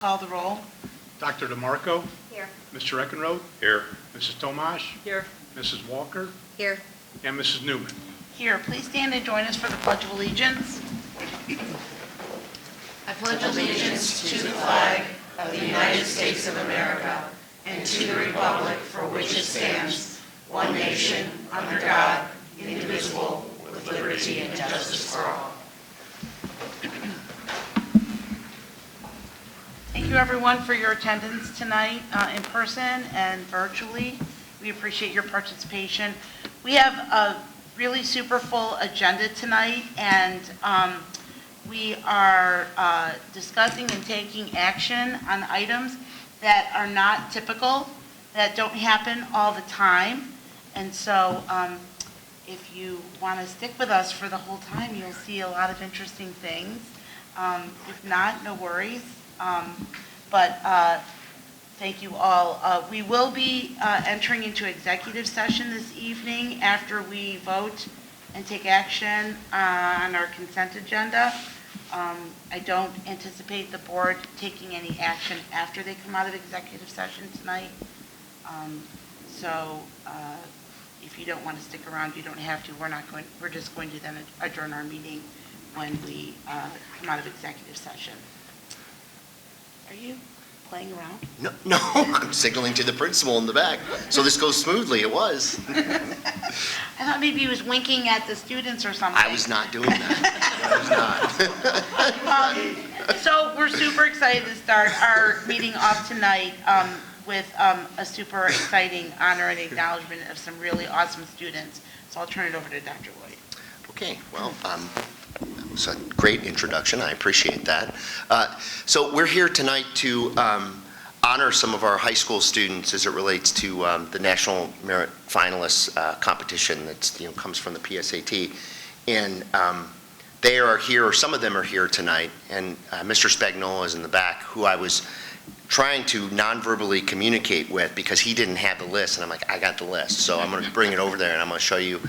Call the roll. Dr. DeMarco, Here. Mr. Eckenrode, Here. Mrs. Tomasz, Here. Mrs. Walker, Here. and Mrs. Newman. Here, please stand and join us for the Pledge of Allegiance. I pledge allegiance to the flag of the United States of America and to the republic for which it stands, one nation, under God, indivisible, with liberty and justice for all. Thank you, everyone, for your attendance tonight in person and virtually. We appreciate your participation. We have a really super full agenda tonight, and we are discussing and taking action on items that are not typical, that don't happen all the time. And so if you want to stick with us for the whole time, you'll see a lot of interesting things. If not, no worries. But thank you all. We will be entering into executive session this evening after we vote and take action on our consent agenda. I don't anticipate the board taking any action after they come out of executive session tonight. So if you don't want to stick around, you don't have to. We're just going to then adjourn our meeting when we come out of executive session. Are you playing around? No, I'm signaling to the principal in the back. So this goes smoothly. It was. I thought maybe he was winking at the students or something. I was not doing that. I was not. So we're super excited to start our meeting off tonight with a super exciting honor and acknowledgement of some really awesome students. So I'll turn it over to Dr. Lloyd. Okay, well, that was a great introduction. I appreciate that. So we're here tonight to honor some of our high school students as it relates to the National Merit Finalists competition that comes from the PSAT. And they are here, or some of them are here tonight, and Mr. Spagnola is in the back, who I was trying to non-verbally communicate with because he didn't have the list, and I'm like, I got the list. So I'm going to bring it over there and I'm going to show you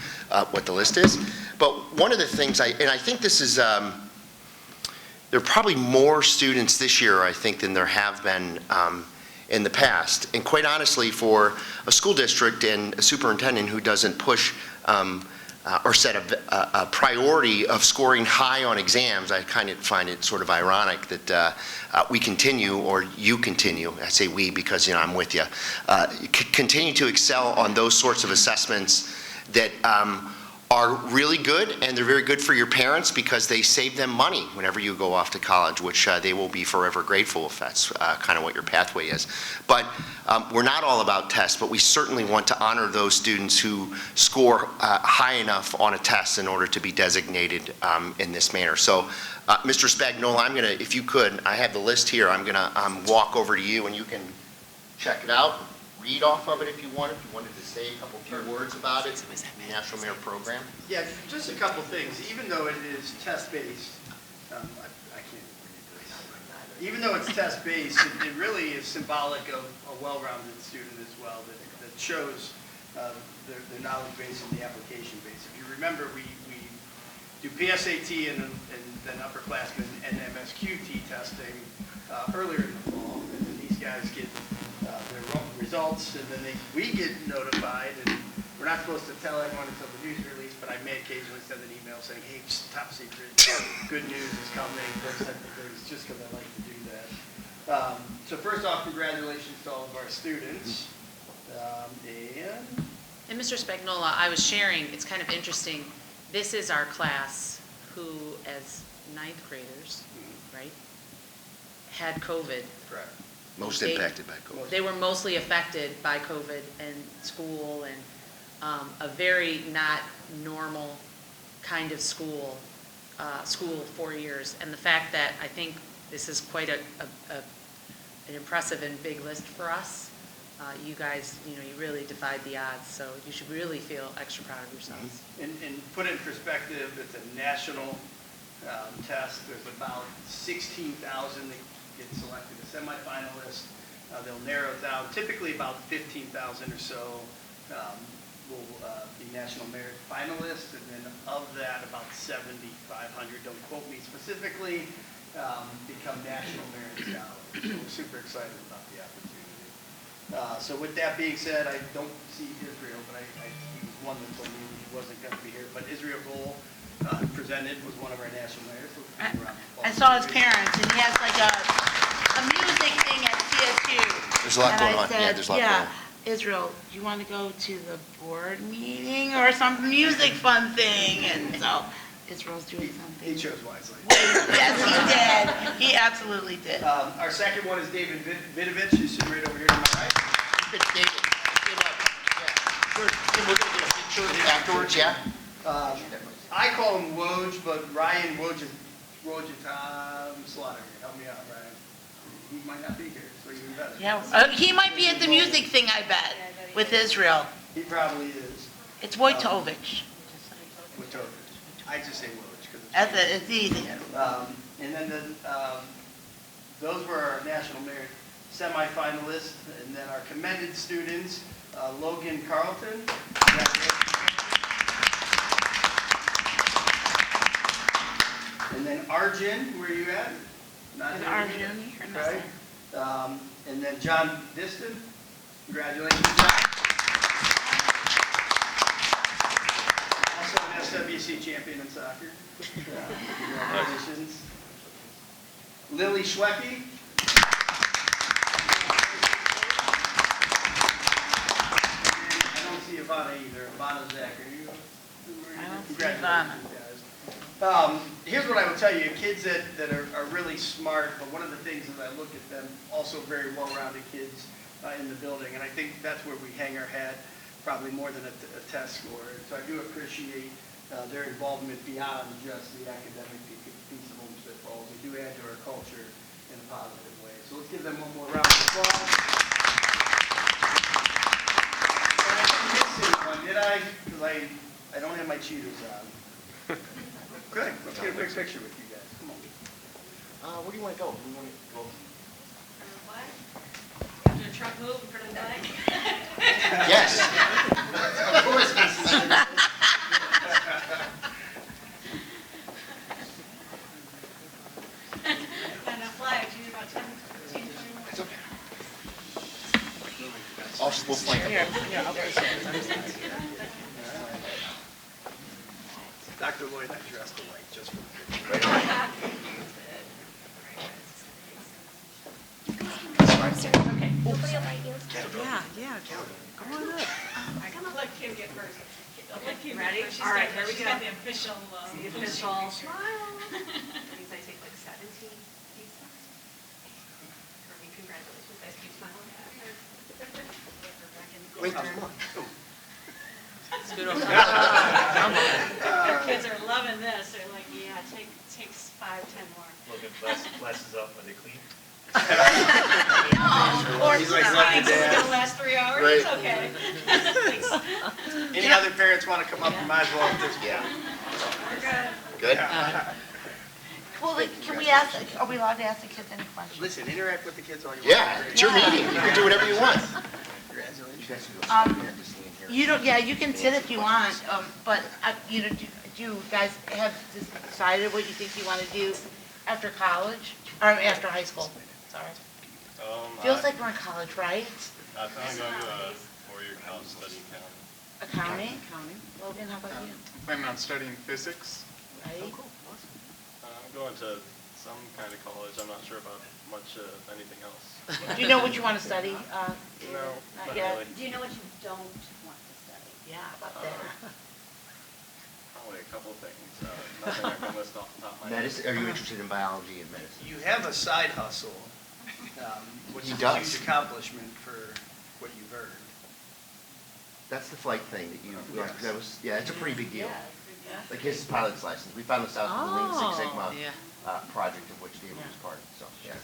what the list is. But one of the things, I think this is, there are probably more students this year, I think, than there have been in the past. And quite honestly, for a school district and a superintendent who doesn't push or set a priority of scoring high on exams, I kind of find it sort of ironic that we continue, or you continue, I say we because I'm with you, continue to excel on those sorts of assessments that are really good, and they're very good for your parents because they save them money whenever you go off to college, which they will be forever grateful if that's kind of what your pathway is. But we're not all about tests, but we certainly want to honor those students who score high enough on a test in order to be designated in this manner. So Mr. Spagnola, I'm going to, if you could, I have the list here, I'm going to walk over to you and you can check it out. Read off of it if you wanted to say a couple few words about it, the National Merit Program. Yeah, just a couple things. Even though it is test-based, I can't read this. Even though it's test-based, it really is symbolic of a well-rounded student as well that shows their knowledge base and the application base. If you remember, we do PSAT and then upperclassmen and MSQT testing earlier in the fall, and then these guys get their results, and then we get notified, and we're not supposed to tell everyone until the news release, but I may occasionally send an email saying, hey, top secret, good news is coming, those type of things, just because I like to do that. So first off, congratulations to all of our students. And Mr. Spagnola, I was sharing, it's kind of interesting, this is our class who, as ninth graders, right, had COVID. Correct. Most impacted by COVID. They were mostly affected by COVID and school and a very not normal kind of school 4 years. And the fact that I think this is quite an impressive and big list for us. You guys, you really defied the odds, so you should really feel extra proud of yourselves. And put it in perspective, it's a national test. There's about 16,000 that get selected as semifinalists. They'll narrow it down. Typically about 15,000 or so will be national merit finalists, and then of that, about 7,500, don't quote me specifically, become national merit scholars. So we're super excited about the opportunity. So with that being said, I don't see Israel, but he was one that told me he wasn't going to be here. But Israel Gold presented was one of our national merits. Let's give him a round of applause. I saw his parents, and he has like a music thing at CSU. There's a lot And I going on. Yeah, said, there's a lot going on. Israel, do you want to go to the board meeting or some music fun thing? And so Israel's doing something. He chose wisely. Yes, he did. He absolutely did. Our second one is David Vidovich, who's sitting right over here to my right. David, give up. Yeah. We're going to get a picture afterwards, yeah? I call him Woj, but Ryan Wojatam Slaughter. Help me out, Ryan. He might not be here, so even better. Yeah, he might be at the music thing, I bet, with Israel. He probably is. It's Wojtovich. Wojtovich. I just say Woj because It's easy. and then those were our national merit semifinalists, and then our commended students, Logan Carlton. And then Arjun, where are you at? Not here. Arjun, you're missing. Okay. And then John Diston. Congratulations, John. Also an SWC champion in soccer. Congratulations. Lily Schwecky. I don't see Ivana either. Ivana Zach, are you? I don't see Congratulations, guys. Here's what I will tell you, kids that are really smart, but one of the things is I look at them, also very well-rounded kids in the building, and I think that's where we hang our hat, probably more than a test score. And so I do appreciate their involvement beyond just the academic piece of home spitballs. They do add to our culture in a positive way. So let's give them one more round of applause. And I'm missing one, did I? Because I don't have my cheaters on. Good, let's get a quick picture with you guys, come on. Where do you want to go? We want to go. After the truck move in front of the bike? Yes. Of course. Got enough flags, you need about 10, 15, 20 more. It's okay. We'll flank Here, them. here, I'll put it. Dr. Lloyd, I dressed alike just for the picture. Right on. Okay. Nobody will bite you. Yeah, Joe. Come on up. Come on, let Kim get first. Let Kim Ready? get first. All right, here we She's go. got the official. The official smile. These I take like 17 pieces. For me, congratulations. Guys, keep smiling. Wait, there's more. Our kids are loving this. They're like, yeah, takes 5, 10 more. Logan, glasses up, are they clean? Or He's like, It's lucky fine, so we're dad. gonna last 3 hours, Right. it's okay. Thanks. Any other parents want to come up, you might as well at this point. Yeah. We're good. Good? Well, like, can we ask, are we allowed to ask the kids any questions? Listen, interact with the kids all you want. Yeah, it's your meeting. You can do whatever you want. Congratulations. You don't, yeah, you can sit if you want, but, you know, do you guys have decided what you think you want to do after college, or after high school? Sorry. Feels like we're in college, right? I plan on going to a 4-year college studying accounting. Accounting? Logan, how about you? Planning on studying physics. Right? I'm going to some kind of college, I'm not sure about much anything else. Do you know what you want to study? No, Not not yet? really. Do you know what you don't want to study? Yeah, how about that? Probably a couple of things, nothing I can list off the top of my head. Medicine, are you interested in biology and medicine? You have a side hustle, which He is a does. huge accomplishment for what you've earned. That's the flight thing that you, Yes. that was, yeah, it's a pretty big deal. Yeah. Like his pilot's license. We found this out through the Lean Six Sigma yeah. project of which David was part of, so, yeah.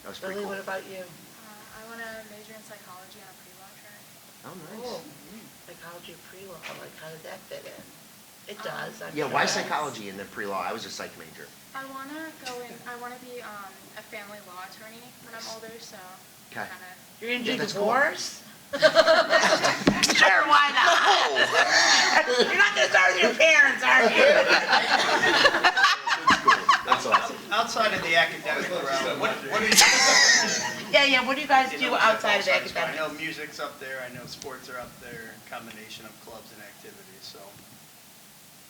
That was pretty Lily, cool. what about you? I want to major in psychology on a pre-law track. Oh, nice. Oh, psychology pre-law, like, how did that fit in? It does. I'm Yeah, sure why it does. psychology and then pre-law? I was a psych major. I want to go in, I want to be a family law attorney when I'm older, so Okay. kind of. You're gonna Yeah, do that's cool. divorce? Sure, why not? You're not gonna start with your parents, are you? That's cool. That's awesome. Outside of the academic realm, what do you? Yeah, what do you guys You do know, outside of outside school? I academics? know music's up there, I know sports are up there, combination of clubs and activities, so.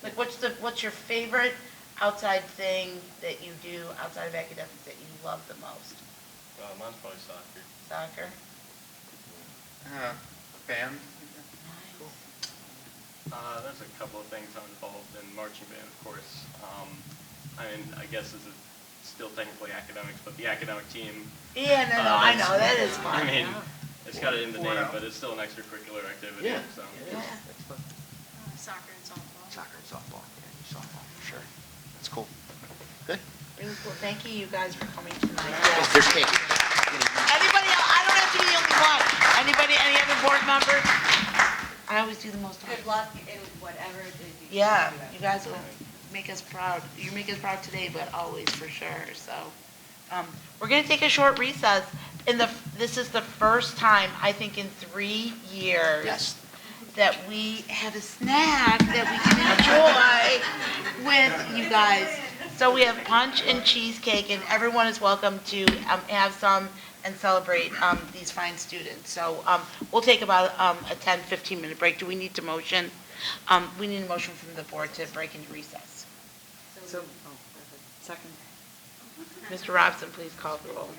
Like, what's your favorite outside thing that you do outside of academics that you love the most? Mine's probably soccer. Soccer? Band? There's a couple of things I'm involved in, marching band, of course. I mean, I guess this is still technically academics, but the academic team. Yeah, no, I that's- know, that is fun. I mean, it's got it in the name, 4-0. but it's still an extracurricular activity, Yeah. so. Soccer and softball. Soccer and softball, yeah, softball, for sure. That's cool. Good. Really cool. Thank you guys for coming tonight. There's cake. Anybody else? I don't have to be the only one. Anybody, any other board members? I always do the most. Good luck in whatever it is you do. Yeah, you guys will make us proud. You make us proud today, but always for sure, so. We're gonna take a short recess. This is the first time, I think, in 3 years. Yes. That we have a snack that we can enjoy with you guys. So we have punch and cheesecake, and everyone is welcome to have some and celebrate these fine students. So we'll take about a 10, 15-minute break. Do we need to motion? We need a motion from the board to break into recess. Second. Mr. Robson, please call the roll.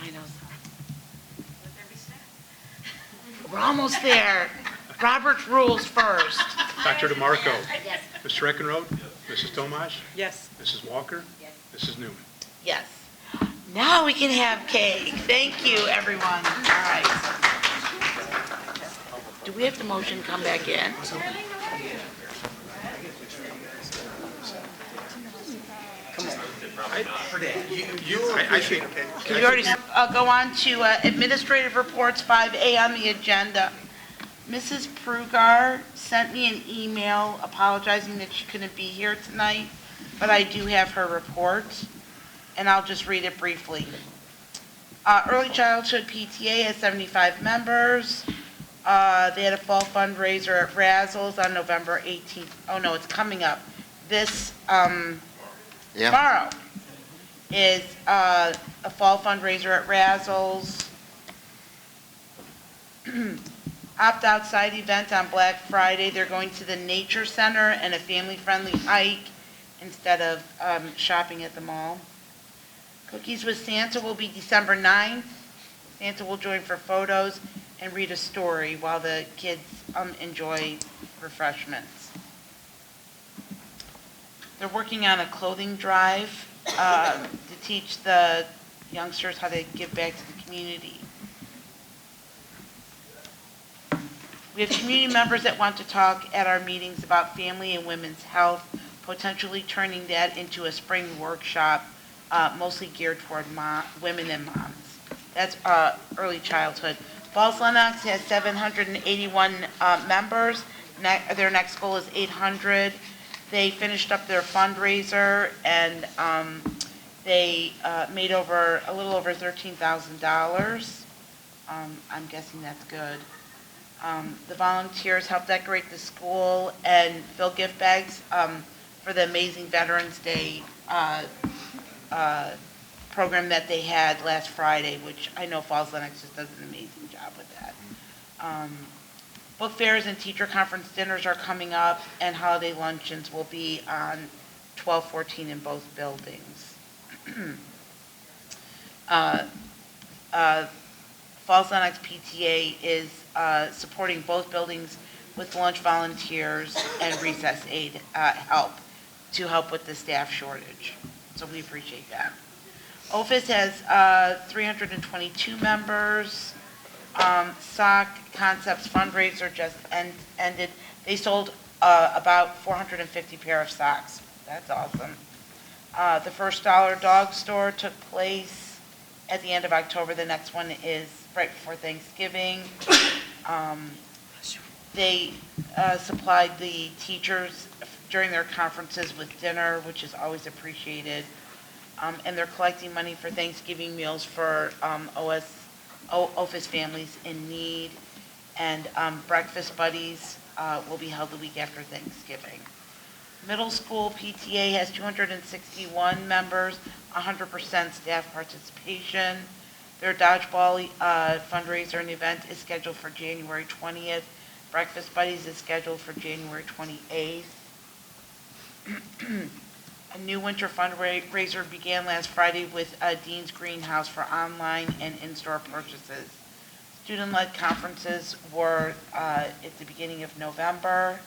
I know. Let there be snack. We're almost there. Robert's rules first. Dr. DeMarco. Yes. Mr. Eckenrode. Mrs. Tomasz. Yes. Mrs. Walker. Yes. Mrs. Newman. Yes. Now we can have cake. Thank you, everyone. All right. Do we have to motion come back in? I think, Can you already go on to administrative reports, 5A on the agenda. Mrs. Prugar sent me an email apologizing that she couldn't be here tonight, but I do have her report, and I'll just read it briefly. Early Childhood PTA has 75 members. They had a fall fundraiser at Razzles on November 18th. Oh, no, it's coming up. This, Yeah. tomorrow is a fall fundraiser at Razzles. Opt-out side event on Black Friday. They're going to the Nature Center and a family-friendly hike instead of shopping at the mall. Cookies with Santa will be December 9th. Santa will join for photos and read a story while the kids enjoy refreshments. They're working on a clothing drive to teach the youngsters how to give back to the community. We have community members that want to talk at our meetings about family and women's health, potentially turning that into a spring workshop, mostly geared toward women and moms. That's early childhood. Falls Lennox has 781 members. Their next goal is 800. They finished up their fundraiser, and they made a little over $13,000. I'm guessing that's good. The volunteers helped decorate the school and fill gift bags for the amazing Veterans Day program that they had last Friday, which I know Falls Lennox just does an amazing job with that. Book fairs and teacher conference dinners are coming up, and holiday luncheons will be on 12/14 in both buildings. Falls Lennox PTA is supporting both buildings with lunch volunteers and recess aid help to help with the staff shortage. So we appreciate that. OFIS has 322 members. SOC Concepts fundraiser just ended. They sold about 450 pair of socks. That's awesome. The first Dollar Dog Store took place at the end of October. The next one is right before Thanksgiving. They supplied the teachers during their conferences with dinner, which is always appreciated. And they're collecting money for Thanksgiving meals for OFIS families in need. And Breakfast Buddies will be held the week after Thanksgiving. Middle school PTA has 261 members, 100% staff participation. Their dodgeball fundraiser and event is scheduled for January 20th. Breakfast Buddies is scheduled for January 28th. A new winter fundraiser began last Friday with Dean's Greenhouse for online and in-store purchases. Student-led conferences were at the beginning of November.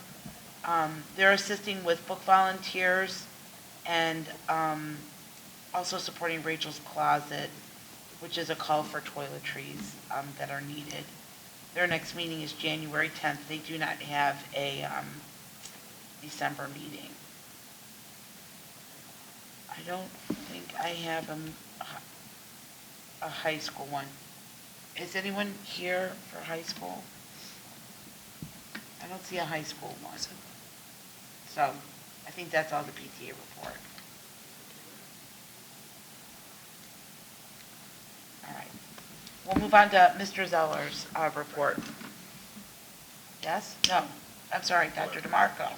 They're assisting with book volunteers and also supporting Rachel's Closet, which is a call for toiletries that are needed. Their next meeting is January 10th. They do not have a December meeting. I don't think I have a high school one. Is anyone here for high school? I don't see a high school one. So I think that's all the PTA report. All right. We'll move on to Mr. Zeller's report. Yes? No. I'm sorry, Dr. DeMarco.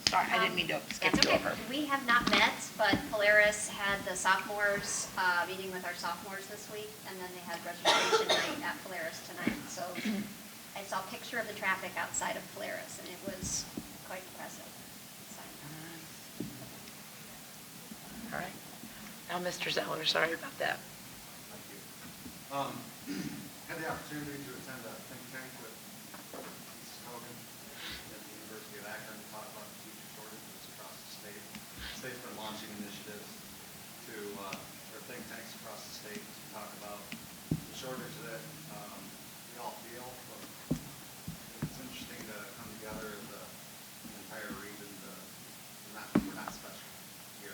Sorry, I didn't mean to skip That's you okay. over. We have not met, but Polaris had the sophomores, meeting with our sophomores this week, and then they had registration night at Polaris tonight. So I saw a picture of the traffic outside of Polaris, and it was quite impressive. All right. Now, Mr. Zeller, sorry about that. Thank you. Had the opportunity to attend a think tank with Mrs. Hogan at the University of Akron to talk about the teacher shortages across the state. The state's been launching initiatives to, or think tanks across the state to talk about the shortage that we all feel. But it's interesting to come together as an entire region. We're not special here.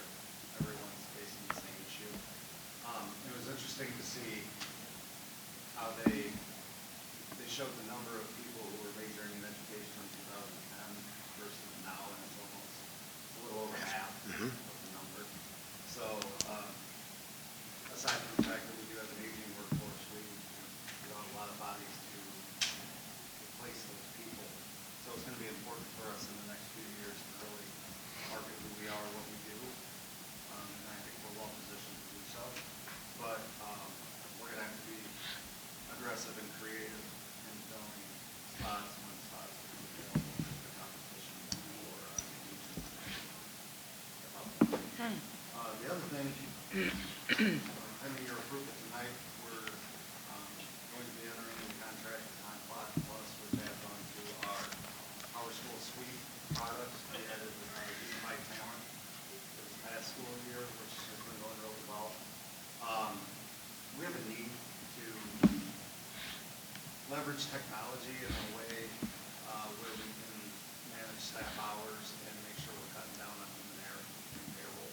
Everyone's facing the same issue. It was interesting to see how they showed the number of people who were majoring in education in 2010 versus now, and it's almost a little over half of the number. So aside from the fact that we do have an aging workforce, we want a lot of bodies to replace those people. So it's going to be important for us in the next few years to really market who we are, what we do, and I think we're well positioned to do so. But we're going to have to be aggressive and creative in filling spots when spots become available because the competition for the other thing, pending your approval tonight, we're going to be entering into contract with Time Clock Plus, which adds on to our school suite products. We added Unify Talent for this past school year, which has been going really well. We have a need to leverage technology in a way where we can manage staff hours and make sure we're cutting down on human error and payroll.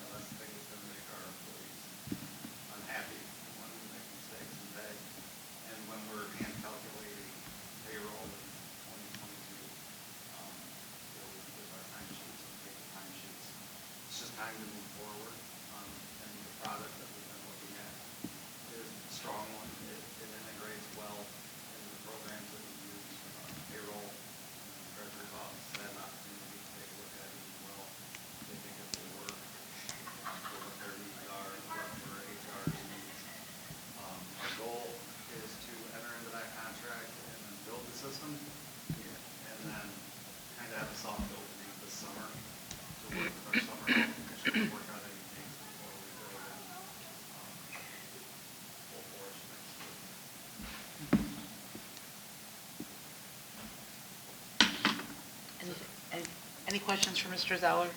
That's the thing that's going to make our employees unhappy when we make mistakes in pay. And when we're hand calculating payroll in 2022 with our timesheets and paper timesheets, it's just time to move forward. And the product that we've been looking at is a strong one. It integrates well in the programs that we use. Payroll, treasurer's office had an opportunity to take a look at it as well. They think it will work for what their needs are and what for HR's needs. Our goal is to enter into that contract and then build the system, and then kind of have a soft opening this summer to work with our summer health commission to work out any things before we go in full force next year. Any questions for Mr. Zeller?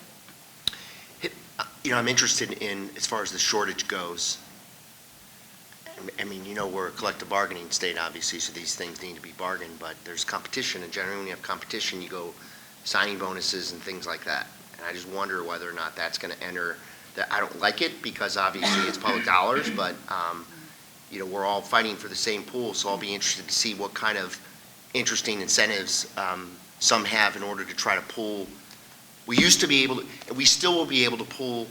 I'm interested in, as far as the shortage goes, I mean, we're a collective bargaining state, obviously, so these things need to be bargained, but there's competition, and generally when you have competition, you go signing bonuses and things like that. And I just wonder whether or not that's going to enter, I don't like it, because obviously it's public dollars, but, we're all fighting for the same pool, so I'll be interested to see what kind of interesting incentives some have in order to try to pull. We used to be able to, and we still will be able to pull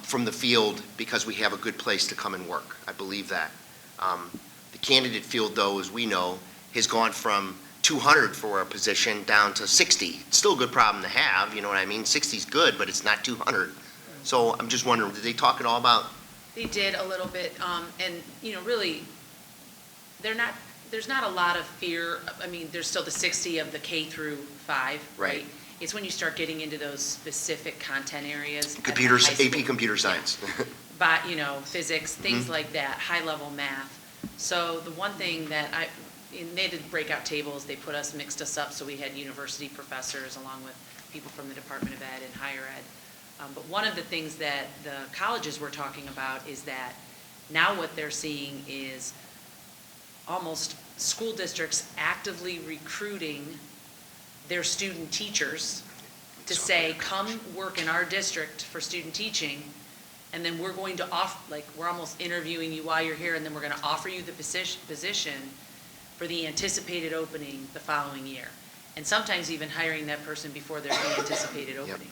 from the field because we have a good place to come and work. I believe that. The candidate field, though, as we know, has gone from 200 for a position down to 60. It's still a good problem to have, you know what I mean? 60 is good, but it's not 200. So I'm just wondering, did they talk at all about? They did a little bit, and, really, there's not a lot of fear. I mean, there's still the 60 of the K through 5, Right. right? It's when you start getting into those specific content areas. at the Computers, high school. AP Computer Science. But, physics, things like that, high-level math. So the one thing that and they did breakout tables, they mixed us up, so we had university professors along with people from the Department of Ed and higher ed. But one of the things that the colleges were talking about is that now what they're seeing is almost school districts actively recruiting their student teachers to say, come work in our district for student teaching, and then we're going to we're almost interviewing you while you're here, and then we're going to offer you the position for the anticipated opening the following year. And sometimes even hiring that person before there's the anticipated opening.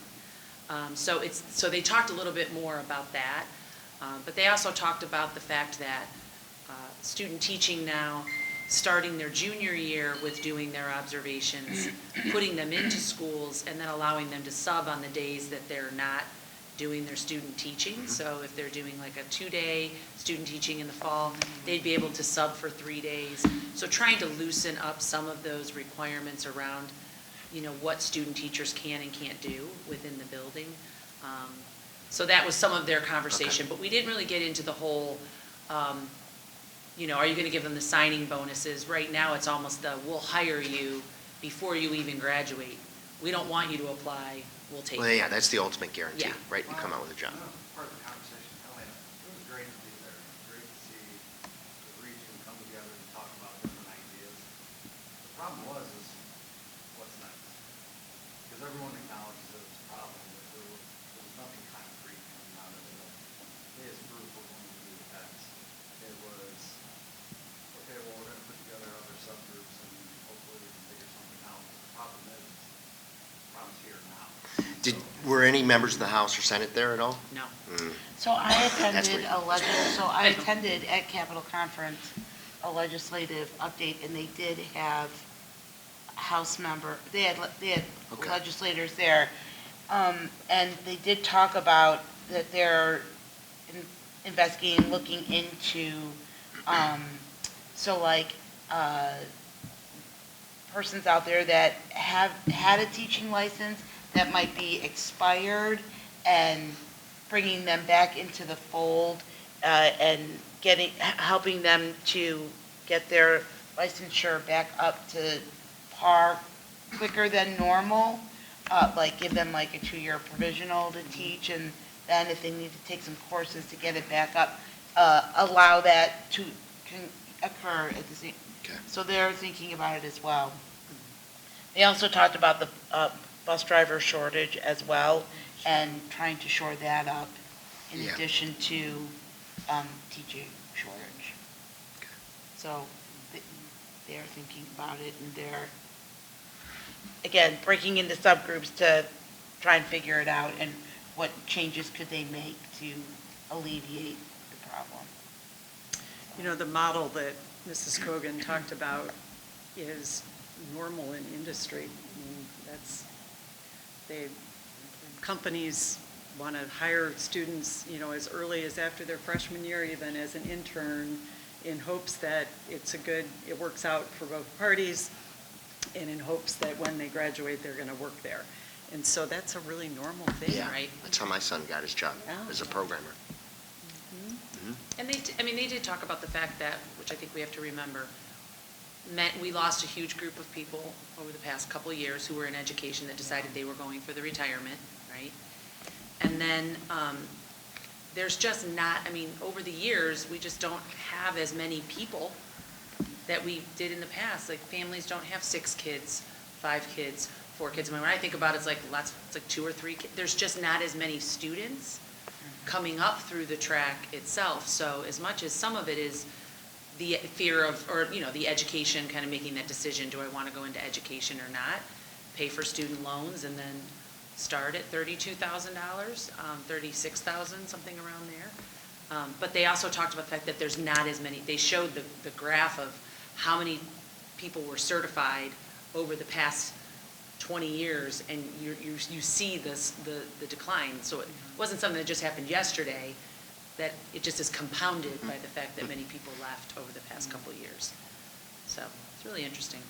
So they talked a little bit more about that, but they also talked about the fact that student teaching now, starting their junior year with doing their observations, putting them into schools, and then allowing them to sub on the days that they're not doing their student teaching. So if they're doing like a 2-day student teaching in the fall, they'd be able to sub for 3 days. So trying to loosen up some of those requirements around, what student teachers can and can't do within the building. So that was some of their conversation, but we didn't really get into the whole, are you going to give them the signing bonuses? Right now, it's almost we'll hire you before you even graduate. We don't want you to apply, we'll take Well, you. yeah, that's the ultimate guarantee, Yeah. right? You come out with a job. Part of the conversation, it was great to be there. Great to see the region come together and talk about different ideas. The problem was what's next? Because everyone acknowledges that it's a problem, but there was nothing concrete coming out of it. Hey, as a group, we're going to do X. It was, okay, well, we're going to put together other subgroups and hopefully we can figure something out. But the problem is here now. Were any members of the House or Senate there at all? No. So I That's attended weird. at Capitol Conference a legislative update, and they did have House they had Okay. legislators there. And they did talk about that they're investigating, looking into, persons out there that have had a teaching license that might be expired, and bringing them back into the fold, and helping them to get their licensure back up to par quicker than normal, give them like a 2-year provisional to teach, and then if they need to take some courses to get it back up, allow that to occur at the same. Okay. So they're thinking about it as well. They also talked about the bus driver shortage as well, and trying to shore that up in Yeah. addition to teaching shortage. So they're thinking about it, and they're, again, breaking into subgroups to try and figure it out, and what changes could they make to alleviate the problem. The model that Mrs. Cogan talked about is normal in industry. I mean, companies want to hire students, as early as after their freshman year, even as an intern, in hopes that it works out for both parties, and in hopes that when they graduate, they're going to work there. And so that's a really normal thing, Yeah, right? that's how my son got his job, Oh. as a programmer. And they did talk about the fact that, which I think we have to remember, we lost a huge group of people over the past couple of years who were in education that decided they were going for the retirement, right? And then there's just not, over the years, we just don't have as many people that we did in the past. Like, families don't have 6 kids, 5 kids, 4 kids. When I think about it, it's like 2 or 3 kids. There's just not as many students coming up through the track itself. So as much as some of it is the fear of, or the education, kind of making that decision, do I want to go into education or not, pay for student loans, and then start at $32,000, $36,000, something around there. But they also talked about the fact that there's not as many. They showed the graph of how many people were certified over the past 20 years, and you see the decline. So it wasn't something that just happened yesterday, that it just is compounded by the fact that many people left over the past couple of years. So it's really interesting.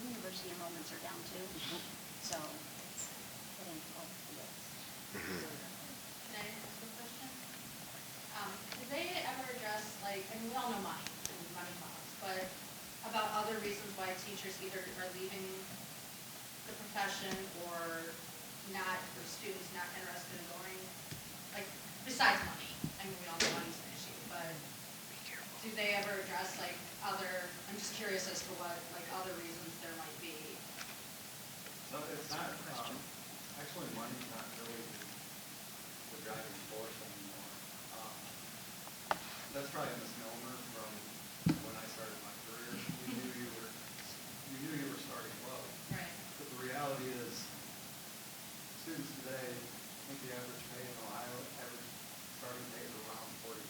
University enrollments are down too, so it's hitting both fields. Can I ask a question? Did they ever address, like, I mean, we all know money, and money talks, but about other reasons why teachers either are leaving the profession or not, or students not interested in going, like, besides money? I mean, we all know money's an issue, but do they ever address, like, other, I'm just curious as to what, like, other reasons there might be. So it's not, actually money's not really the driving force anymore. That's probably a misnomer from when I started my career. You knew you were starting low. Right. But the reality is, students today, I think the average pay in Ohio, average starting pay is around $40,000.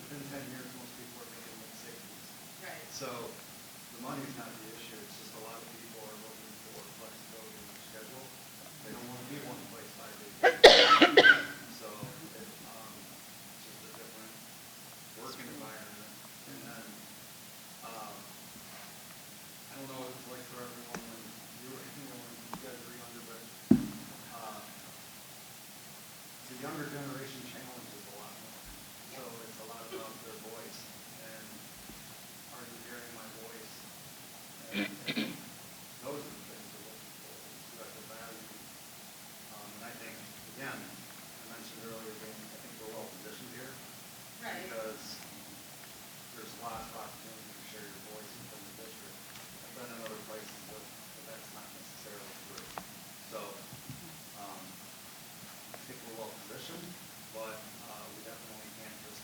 Within 10 years, most people are making mid-60s. Right. So the money's not the issue. It's just a lot of people are looking for flexibility in their schedule. They don't want to be one place 5 days a week. So it's just a different working environment. And then I don't know what it's like for everyone when when you guys were younger, but the younger generation challenges a lot more. So it's a lot about their voice and are you hearing my voice? And those are the things we're looking for, special value. And I think, again, I mentioned earlier, I think we're well positioned here. Right. Because there's lots of opportunity to share your voice within the district. I've been in other places, but that's not necessarily true. So I think we're well positioned, but we definitely can't just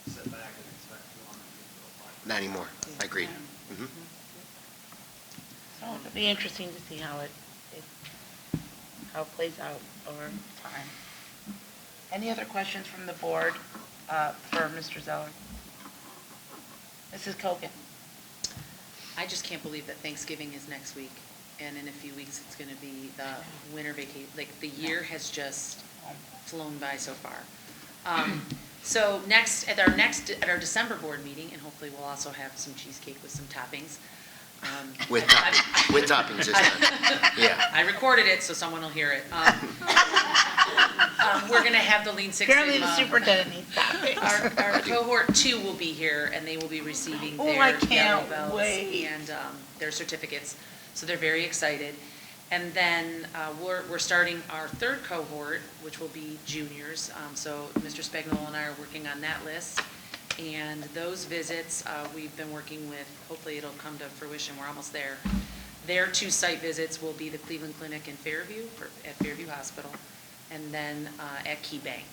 sit back and expect 200 people to apply. Not anymore. I agree. Mhm. So it'll be interesting to see how it plays out over time. Any other questions from the board for Mr. Zeller? Mrs. Kogan? I just can't believe that Thanksgiving is next week, and in a few weeks, it's going to be the winter vacation. Like, the year has just flown by so far. So at our December board meeting, and hopefully we'll also have some cheesecake with some toppings. With toppings this time. Yeah. I recorded it, so someone will hear it. We're going to have the Lean Six Sigma. Apparently the superintendent needs toppings. Our cohort 2 will be here, and they will be receiving Oh, their I yellow can't belts wait. and their certificates. So they're very excited. And then we're starting our 3rd cohort, which will be juniors. So Mr. Spagnola and I are working on that list. And those visits, we've been working with, hopefully it'll come to fruition, we're almost there. Their 2 site visits will be the Cleveland Clinic in Fairview, at Fairview Hospital, and then at Key Bank.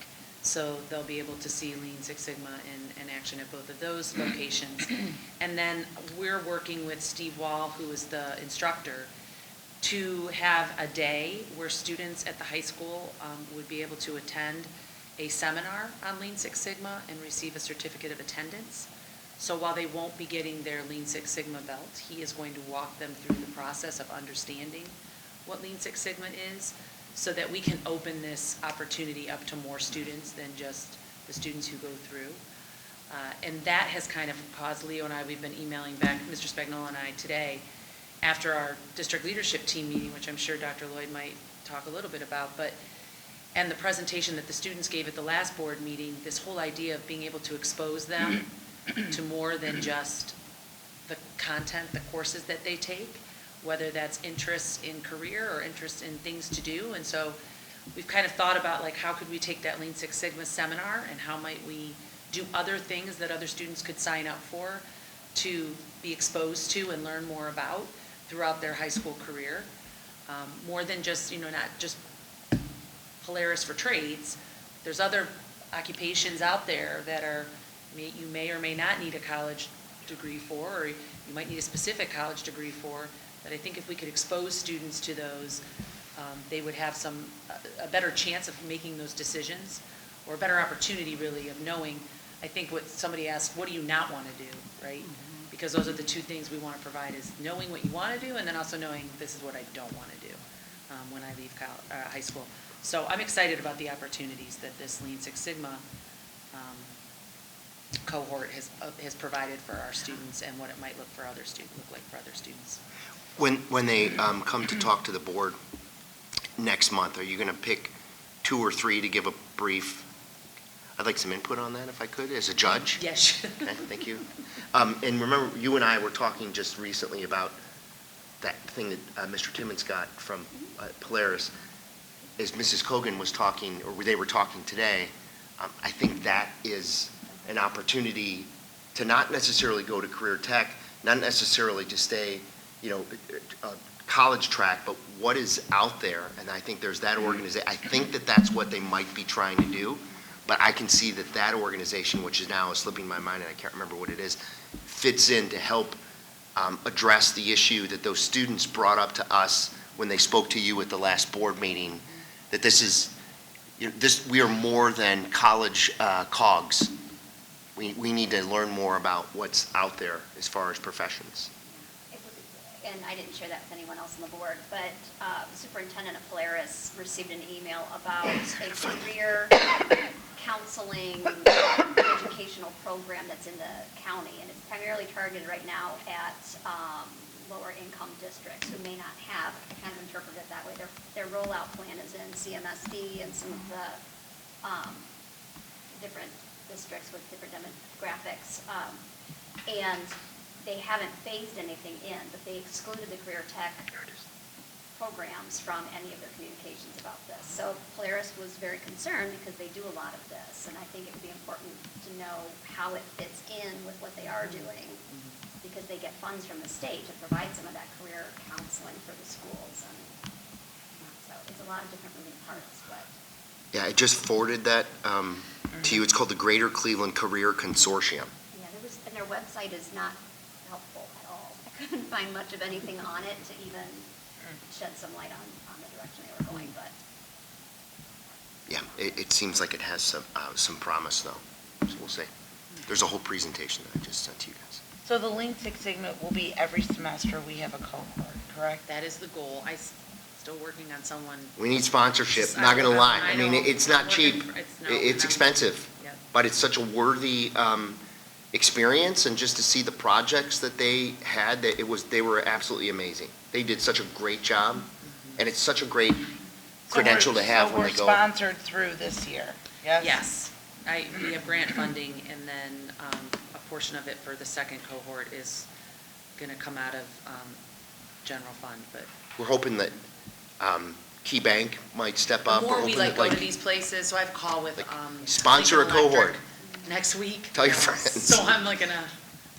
So they'll be able to see Lean Six Sigma in action at both of those locations. And then we're working with Steve Wall, who is the instructor, to have a day where students at the high school would be able to attend a seminar on Lean Six Sigma and receive a certificate of attendance. So while they won't be getting their Lean Six Sigma belt, he is going to walk them through the process of understanding what Lean Six Sigma is, so that we can open this opportunity up to more students than just the students who go through. And that has kind of caused Leo and I, we've been emailing back, Mr. Spagnola and I today, after our district leadership team meeting, which I'm sure Dr. Lloyd might talk a little bit about, and the presentation that the students gave at the last board meeting, this whole idea of being able to expose them to more than just the content, the courses that they take, whether that's interest in career or interest in things to do. And so we've kind of thought about, like, how could we take that Lean Six Sigma seminar and how might we do other things that other students could sign up for to be exposed to and learn more about throughout their high school career. More than just, not just Polaris for trades. There's other occupations out there that you may or may not need a college degree for, or you might need a specific college degree for, that I think if we could expose students to those, they would have a better chance of making those decisions, or a better opportunity really of knowing. I think what somebody asked, what do you not want to do, right? because those are the two things we want to provide, is knowing what you want to do, and then also knowing this is what I don't want to do when I leave high school. So I'm excited about the opportunities that this Lean Six Sigma cohort has provided for our students, and what it might look like for other students. When they come to talk to the board next month, are you going to pick 2 or 3 to give a brief? I'd like some input on that, if I could, as a judge. Yes. Okay, thank you. And remember, you and I were talking just recently about that thing that Mr. Timmons got from Polaris. As Mrs. Cogan was talking, or they were talking today, I think that is an opportunity to not necessarily go to career tech, not necessarily to stay, college track, but what is out there. And I think there's that organization. I think that that's what they might be trying to do. But I can see that that organization, which is now slipping my mind and I can't remember what it is, fits in to help address the issue that those students brought up to us when they spoke to you at the last board meeting, that this is, we are more than college cogs. We need to learn more about what's out there as far as professions. And I didn't share that with anyone else on the board, but the superintendent of Polaris received an email about a career counseling educational program that's in the county, and it's primarily targeted right now at lower income districts who may not have, kind of interpret it that way. Their rollout plan is in CMSD and some of the different districts with different demographics. And they haven't phased anything in, but they excluded the career tech programs from any of their communications about this. So Polaris was very concerned because they do a lot of this, and I think it would be important to know how it fits in with what they are doing, because they get funds from the state to provide some of that career counseling for the schools. And so it's a lot of different moving parts, but. Yeah, I just forwarded that to you. It's called the Greater Cleveland Career Consortium. Yeah, and their website is not helpful at all. I couldn't find much of anything on it to even shed some light on the direction they were going, but. Yeah, it seems like it has some promise, though. So we'll see. There's a whole presentation that I just sent to you guys. So the Lean Six Sigma will be every semester we have a cohort, correct? That is the goal. Still working on someone. We need sponsorship, not going to lie. I mean, it's not cheap. It's expensive, yeah. but it's such a worthy experience, and just to see the projects that they had, they were absolutely amazing. They did such a great job, and it's such a great credential to have when they go. So we're sponsored through this year, yes? Yes. We have grant funding, and then a portion of it for the second cohort is going to come out of general fund. But we're hoping that Key Bank might step up. The more we go to these places, so I have a call with sponsor a cohort next week. Tell your friends. So I'm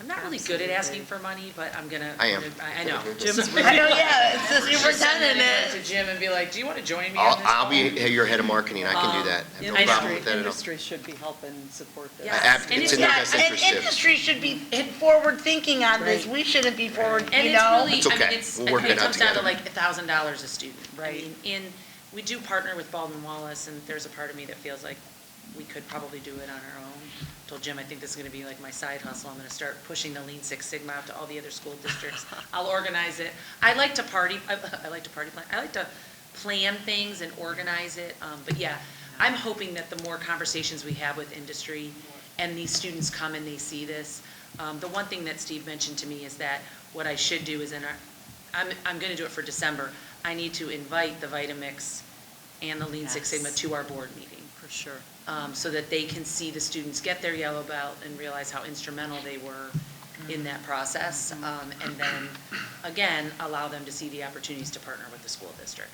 I'm not really good at asking for money, but I'm gonna. I am. I know. I know, yeah, it's the superintendent. To Jim and be like, do you want to join me? I'll be your head of marketing. I can do that. I have no problem with that at all. Industry should be helping support this. Yes. It's in their best interest, And too. industry should be forward thinking on this. Right. We shouldn't be forward, And you it's know? really, It's okay. We'll work it it out comes down to together. like $1,000 a student. Right. And we do partner with Baldwin Wallace, and there's a part of me that feels like we could probably do it on our own. I told Jim I think this is going to be like my side hustle. I'm going to start pushing the Lean Six Sigma out to all the other school districts. I'll organize it. I like to party. I like to party plan. I like to plan things and organize it. But yeah, I'm hoping that the more conversations we have with industry and these students come and they see this. The one thing that Steve mentioned to me is that what I should do is I'm going to do it for December. I need to invite the Vitamix and the Lean Six Sigma to our board meeting. For sure. So that they can see the students get their yellow belt and realize how instrumental they were in that process. And then, again, allow them to see the opportunities to partner with the school district.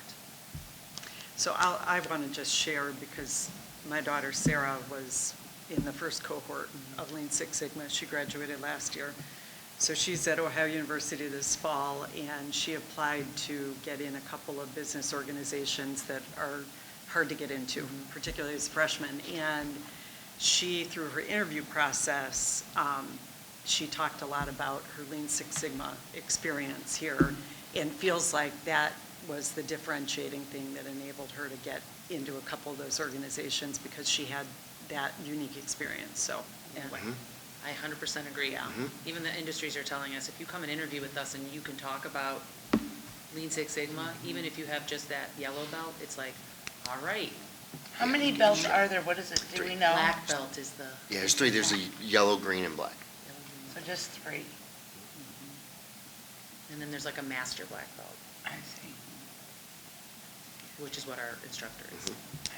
So I want to just share, because my daughter Sarah was in the first cohort of Lean Six Sigma. She graduated last year. So she's at Ohio University this fall, and she applied to get in a couple of business organizations that are hard to get into, particularly as a freshman. And she, through her interview process, she talked a lot about her Lean Six Sigma experience here, and feels like that was the differentiating thing that enabled her to get into a couple of those organizations, because she had that unique experience. So, and I 100% agree, Al. Even the industries are telling us, if you come and interview with us and you can talk about Lean Six Sigma, even if you have just that yellow belt, it's like, all right. How many belts are there? What is it? Do we know? Black belt is the. Yeah, there's three. There's a yellow, green, and black. So just 3. And then there's like a master black belt, I see. which is what our instructor is. I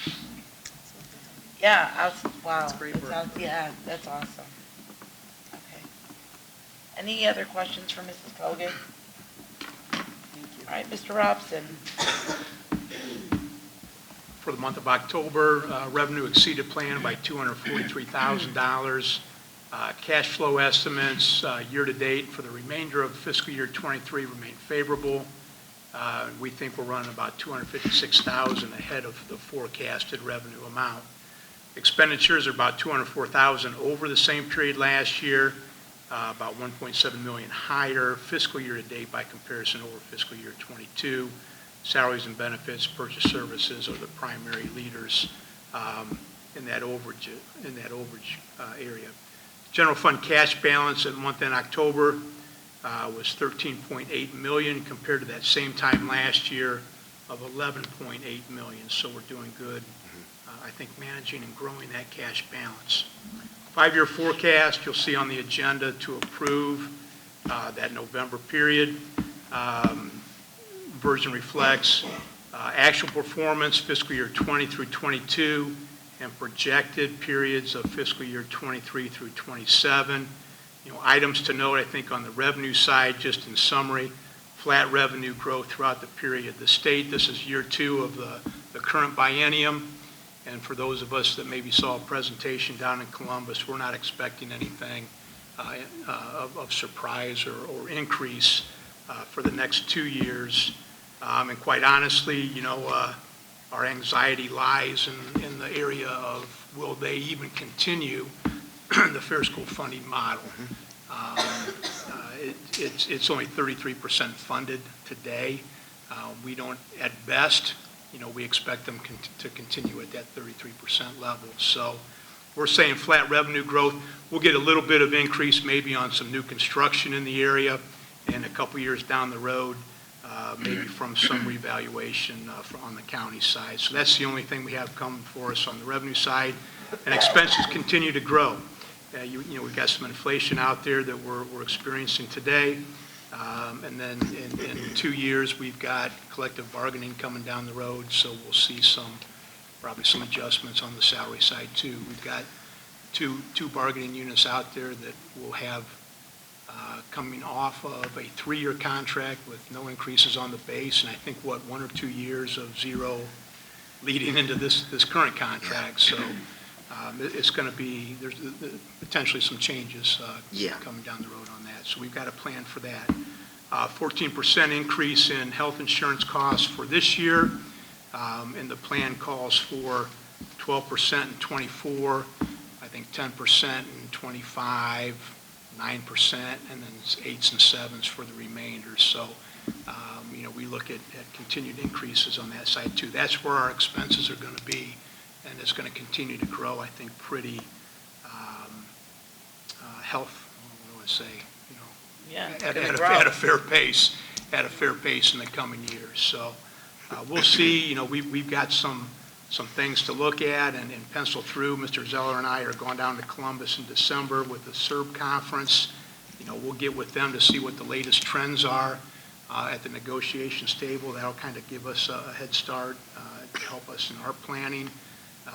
see. Yeah, wow. That's great work. Yeah, that's awesome. Okay. Any other questions for Mrs. Kogan? All right, Mr. Robson. For the month of October, revenue exceeded plan by $243,000. Cash flow estimates year-to-date for the remainder of fiscal year '23 remain favorable. We think we're running about $256,000 ahead of the forecasted revenue amount. Expenditures are about $204,000 over the same period last year, about $1.7 million higher fiscal year-to-date by comparison over fiscal year '22. Salaries and benefits, purchase services are the primary leaders in that overage area. General fund cash balance at month-end October was $13.8 million compared to that same time last year of $11.8 million. So we're doing good, I think, managing and growing that cash balance. 5-year forecast you'll see on the agenda to approve that November period. Version reflects actual performance fiscal year 20 through 22 and projected periods of fiscal year 23 through 27. Items to note, I think, on the revenue side, just in summary, flat revenue growth throughout the period. The state, this is year 2 of the current biennium, and for those of us that maybe saw a presentation down in Columbus, we're not expecting anything of surprise or increase for the next 2 years. And quite honestly, our anxiety lies in the area of will they even continue the fair school funding model. It's only 33% funded today. We don't, at best, we expect them to continue at that 33% level. So we're saying flat revenue growth. We'll get a little bit of increase maybe on some new construction in the area, and a couple years down the road, maybe from some revaluation on the county side. So that's the only thing we have coming for us on the revenue side. And expenses continue to grow. We've got some inflation out there that we're experiencing today. And then in 2 years, we've got collective bargaining coming down the road, so we'll see probably some adjustments on the salary side too. We've got two bargaining units out there that will have coming off of a 3-year contract with no increases on the base, and I think, 1 or 2 years of zero leading into this current contract. So it's going to be, there's potentially some changes coming down the road on that. So we've got a plan for that. 14% increase in health insurance costs for this year, and the plan calls for 12% in '24, I think 10% in '25, 9%, and then 8s and 7s for the remainder. So, we look at continued increases on that side too. That's where our expenses are going to be, and it's going to continue to grow, I think, pretty at a fair pace in the coming years. So we'll see. We've got some things to look at and pencil through. Mr. Zeller and I are going down to Columbus in December with the SERB conference. We'll get with them to see what the latest trends are at the negotiations table. That'll kind of give us a head start to help us in our planning,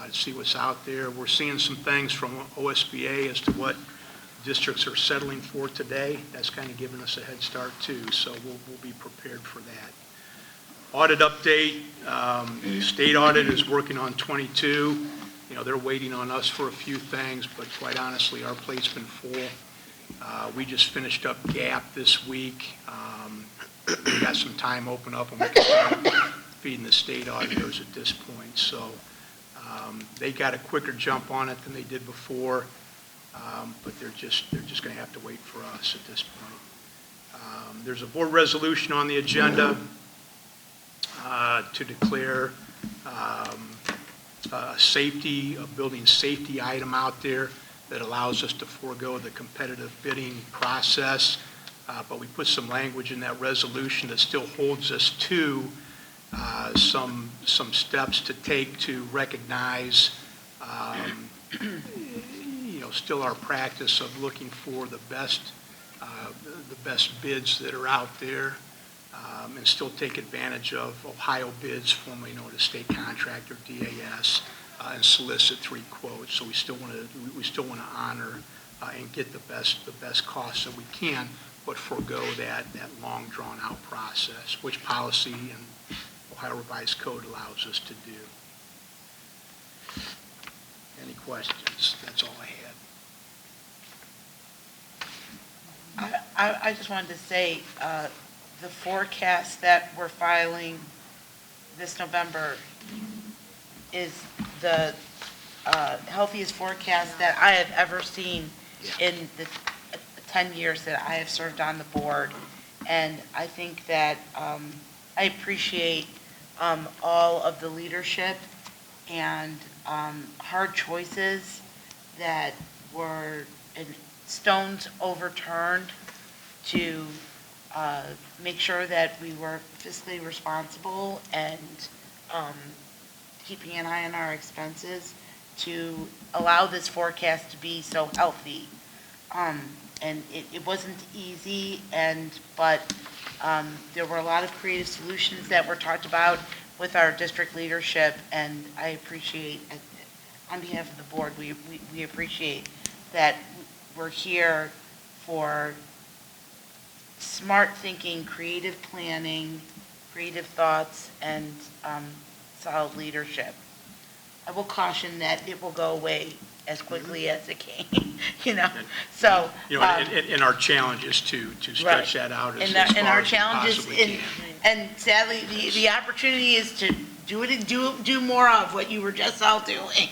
to see what's out there. We're seeing some things from OSBA as to what districts are settling for today. That's kind of giving us a head start too, so we'll be prepared for that. Audit update, state audit is working on 22. They're waiting on us for a few things, but quite honestly, our plate's been full. We just finished up GAP this week. We got some time open up and we can start feeding the state auditors at this point. So they got a quicker jump on it than they did before, but they're just going to have to wait for us at this point. There's a board resolution on the agenda to declare a building safety item out there. that allows us to forego the competitive bidding process, but we put some language in that resolution that still holds us to some steps to take to recognize, still our practice of looking for the best bids that are out there, and still take advantage of Ohio bids, formerly known as state contractor, DAS, and solicit 3 quotes. So we still want to honor and get the best costs that we can, but forego that long drawn-out process, which policy and Ohio Revised Code allows us to do. Any questions? That's all I had. I just wanted to say, the forecast that we're filing this November is the healthiest forecast that I have ever seen in the 10 years that I have served on the board. And I think that I appreciate all of the leadership and hard choices that were stones overturned to make sure that we were fiscally responsible and keeping an eye on our expenses to allow this forecast to be so healthy. And it wasn't easy, but there were a lot of creative solutions that were talked about with our district leadership, and I appreciate, on behalf of the board, we appreciate that we're here for smart thinking, creative planning, creative thoughts, and solid leadership. I will caution that it will go away as quickly as it came, so. And our challenge is to stretch that out as far as we possibly can. And sadly, the opportunity is to do it and do more of what you were just all doing,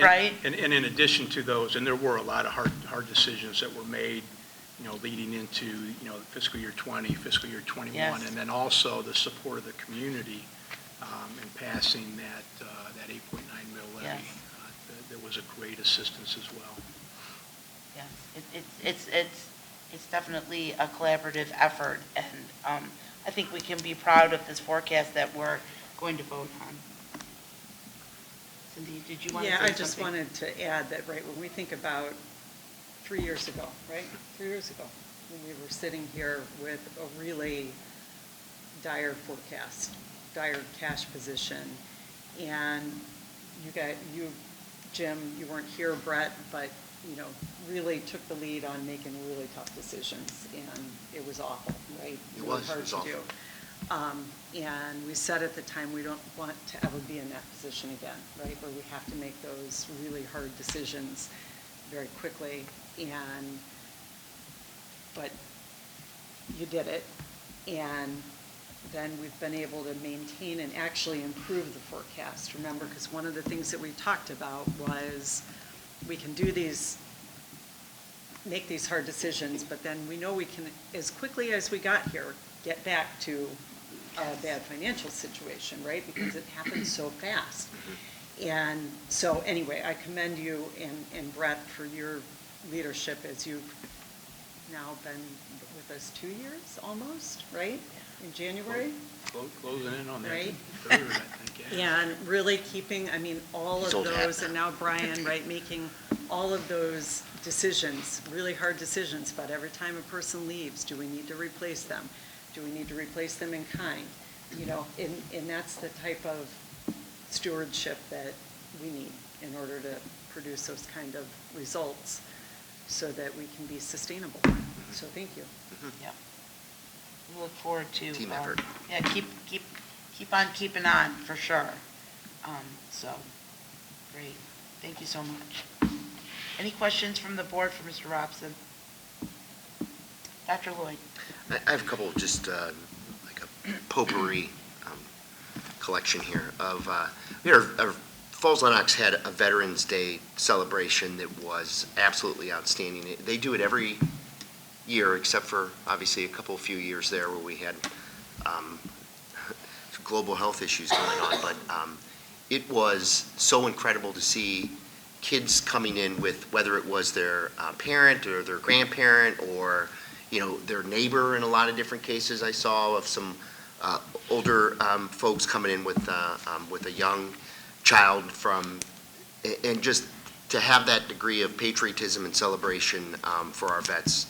right? And in addition to those, and there were a lot of hard decisions that were made, leading into, fiscal year 20, fiscal year 21, Yes. and then also the support of the community in passing that 8.9 mil levy. Yes. There was a great assistance as well. Yes, it's definitely a collaborative effort, and I think we can be proud of this forecast that we're going to vote on. Cindy, did you want to say Yeah, something? I just wanted to add that, right, when we think about 3 years ago, right? 3 years ago, when we were sitting here with a really dire forecast, dire cash position, and you, Jim, you weren't here, Brett, but, really took the lead on making really tough decisions, and it was awful, right? It was hard to awful. do. And we said at the time, we don't want to ever be in that position again, right? Where we have to make those really hard decisions very quickly, but you did it, and then we've been able to maintain and actually improve the forecast. Remember, because one of the things that we talked about was we can make these hard decisions, but then we know we can, as quickly as we got here, get back to our bad financial situation, right? Because it happened so fast. And so anyway, I commend you and Brett for your leadership as you've now been with us 2 years almost, right? In January? Closing in on that Right. third, I think, yeah. And really keeping, all He's of old hat those, and now Brian, right, making all of those decisions, really hard decisions, but every time a person leaves, do we need to replace them? Do we need to replace them in kind? And that's the type of stewardship that we need in order to produce those kind of results so that we can be sustainable. So thank you. Yep. We look forward to. Team effort. Yeah, keep on keeping on, for sure. So, great. Thank you so much. Any questions from the board for Mr. Robson? Dr. Lloyd? I have a couple, just like a potpourri collection here of, our Falls Lennox had a Veterans Day celebration that was absolutely outstanding. They do it every year, except for obviously a few years there where we had global health issues going on. But it was so incredible to see kids coming in with, whether it was their parent or their grandparent or, their neighbor in a lot of different cases I saw of some older folks coming in with a young child and just to have that degree of patriotism and celebration for our vets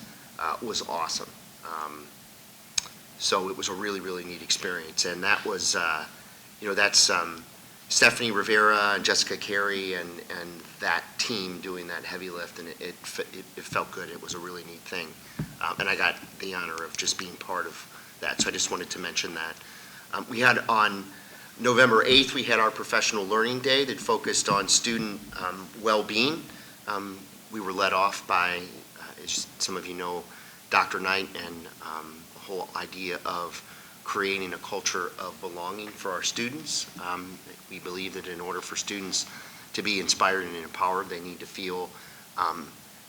was awesome. So it was a really, really neat experience. And that was, that's Stephanie Rivera and Jessica Carey and that team doing that heavy lift, and it felt good. It was a really neat thing. And I got the honor of just being part of that. So I just wanted to mention that. We had on November 8th, we had our professional learning day that focused on student well-being. We were led off by, as some of you know, Dr. Knight and the whole idea of creating a culture of belonging for our students. We believe that in order for students to be inspired and empowered, they need to feel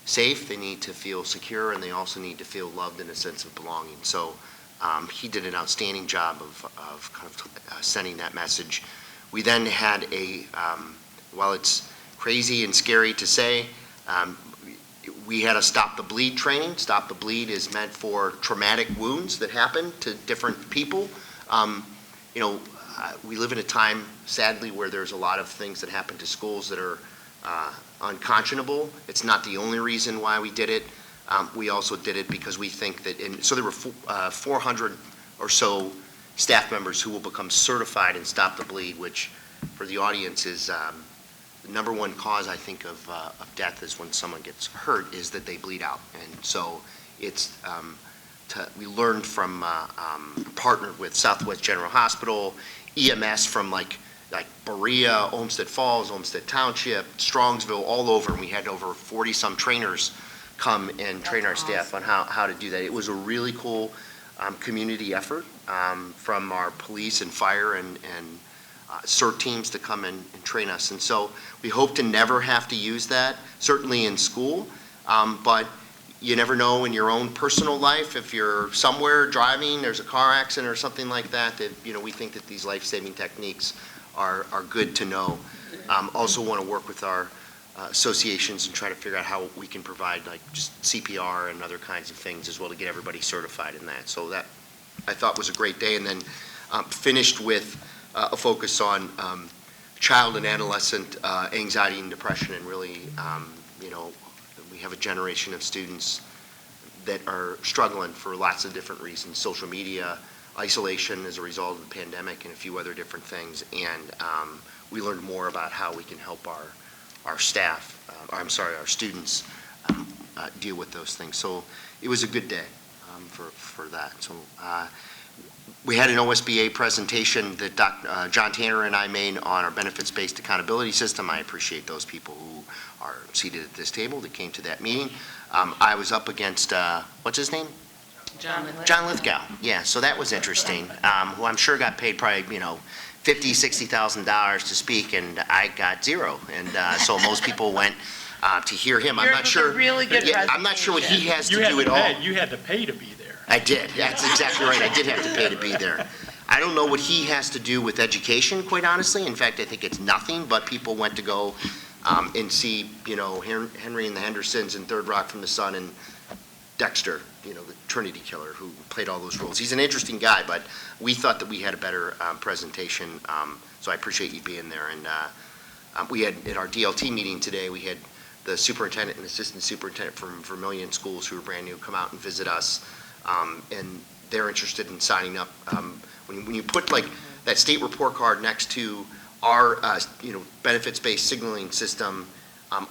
safe, they need to feel secure, and they also need to feel loved and a sense of belonging. So he did an outstanding job of kind of sending that message. We then had while it's crazy and scary to say, we had a Stop the Bleed training. Stop the Bleed is meant for traumatic wounds that happen to different people. We live in a time, sadly, where there's a lot of things that happen to schools that are unconscionable. It's not the only reason why we did it. We also did it because we think that, so there were 400 or so staff members who will become certified in Stop the Bleed, which for the audience is the number one cause, I think, of death is when someone gets hurt is that they bleed out. And so it's, we learned from, partnered with Southwest General Hospital, EMS from like Berea, Olmsted Falls, Olmsted Township, Strongsville, all over, and we had over 40-some trainers come and train our staff on how to do that. It was a really cool community effort from our police and fire and CERT teams to come and train us. And so we hope to never have to use that, certainly in school, but you never know in your own personal life, if you're somewhere driving, there's a car accident or something like that, that we think that these life-saving techniques are good to know. Also want to work with our associations and try to figure out how we can provide like just CPR and other kinds of things as well to get everybody certified in that. So that I thought was a great day, and then finished with a focus on child and adolescent anxiety and depression, and really, we have a generation of students that are struggling for lots of different reasons: social media, isolation as a result of the pandemic, and a few other different things. And we learned more about how we can help our staff, our students deal with those things. So it was a good day for that. So we had an OSBA presentation that John Tanner and I made on our benefits-based accountability system. I appreciate those people who are seated at this table that came to that meeting. I was up against, what's his name? John Lithgow. Yeah, so that was interesting. Who I'm sure got paid probably, $50,000, $60,000 to speak, and I got zero. And so most people went to hear him. I'm not sure. Really good I'm not sure what he has to do at all. You had to pay to be there. I did. That's exactly right. I did have to pay to be there. I don't know what he has to do with education, quite honestly. In fact, I think it's nothing, but people went to go and see, Henry and the Hendersons and Third Rock from the Sun and Dexter, the Trinity Killer, who played all those roles. He's an interesting guy, but we thought that we had a better presentation, so I appreciate you being there. And we had, at our DLT meeting today, we had the superintendent and assistant superintendent from Vermilion Schools who are brand new come out and visit us. And they're interested in signing up. When you put like that state report card next to our benefits-based signaling system,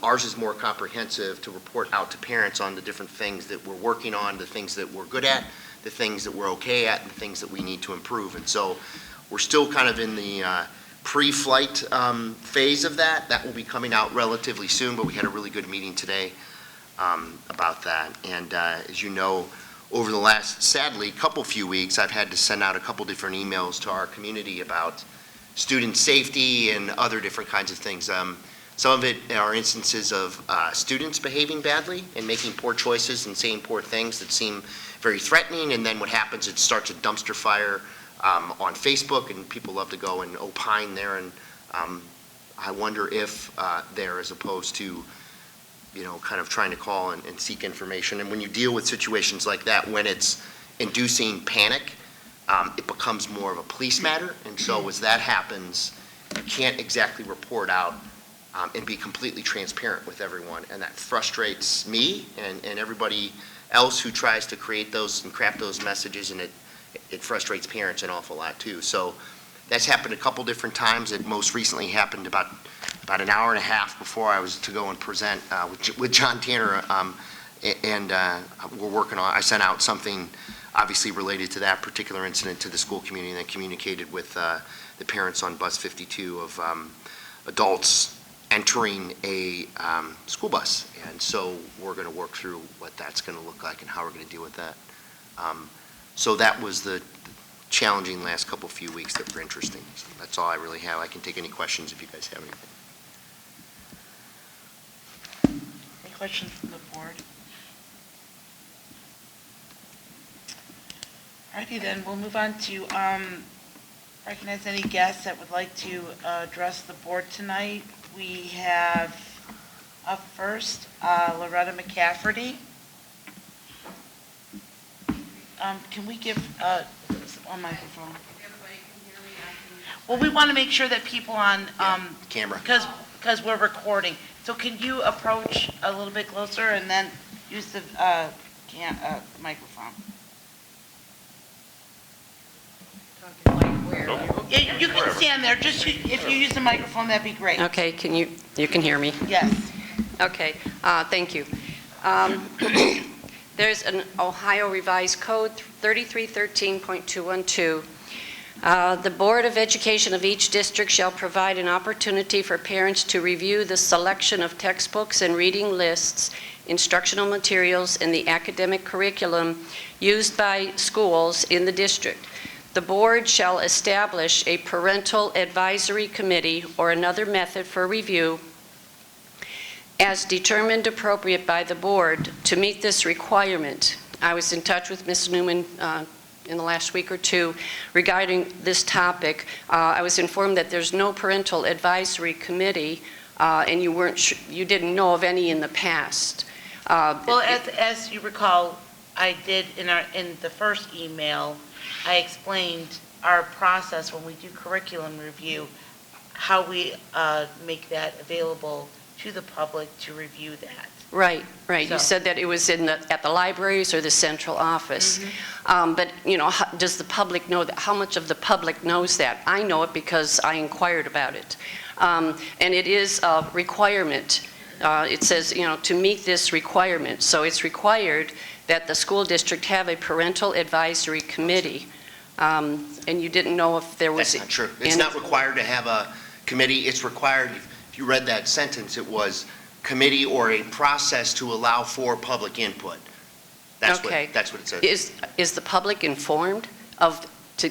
ours is more comprehensive to report out to parents on the different things that we're working on, the things that we're good at, the things that we're okay at, and the things that we need to improve. And so we're still kind of in the pre-flight phase of that. That will be coming out relatively soon, but we had a really good meeting today about that. And as you know, over the last, sadly, few weeks, I've had to send out a couple different emails to our community about student safety and other different kinds of things. Some of it are instances of students behaving badly and making poor choices and saying poor things that seem very threatening, and then what happens, it starts a dumpster fire on Facebook, and people love to go and opine there. And I wonder if there, as opposed to, kind of trying to call and seek information. And when you deal with situations like that, when it's inducing panic, it becomes more of a police matter. And so as that happens, you can't exactly report out and be completely transparent with everyone. And that frustrates me and everybody else who tries to create those and craft those messages, and it frustrates parents an awful lot too. So that's happened a couple different times. It most recently happened about an hour and a half before I was to go and present with John Tanner, and we're working on, I sent out something obviously related to that particular incident to the school community, and then communicated with the parents on bus 52 of adults entering a school bus. And so we're going to work through what that's going to look like and how we're going to deal with that. So that was the challenging last few weeks that were interesting. So that's all I really have. I can take any questions if you guys have anything. Any questions from the board? Alrighty then, we'll move on to recognize any guests that would like to address the board tonight. We have up first Loretta McCafferty. Can we give one microphone? Well, we want to make sure that people on camera, because we're recording. So can you approach a little bit closer and then use the microphone? You can stand there. Just if you use the microphone, that'd be great. Okay, you can hear me? Yes. Okay, thank you. There's an Ohio Revised Code 3313.212. The Board of Education of each district shall provide an opportunity for parents to review the selection of textbooks and reading lists, instructional materials, and the academic curriculum used by schools in the district. The board shall establish a parental advisory committee or another method for review as determined appropriate by the board to meet this requirement. I was in touch with Ms. Newman in the last week or two regarding this topic. I was informed that there's no parental advisory committee, and you didn't know of any in the past. Well, as you recall, I did in the first email, I explained our process when we do curriculum review, how we make that available to the public to review that. Right. So. You said that it was at the libraries or the central office. Mm-hmm. But, does the public know that? How much of the public knows that? I know it because I inquired about it. And it is a requirement. It says, to meet this requirement. So it's required that the school district have a parental advisory committee. And you didn't know if there was... That's not true. It's not required to have a committee. It's required, if you read that sentence, it was committee or a process to allow for public input. That's what it says. Is the public informed of,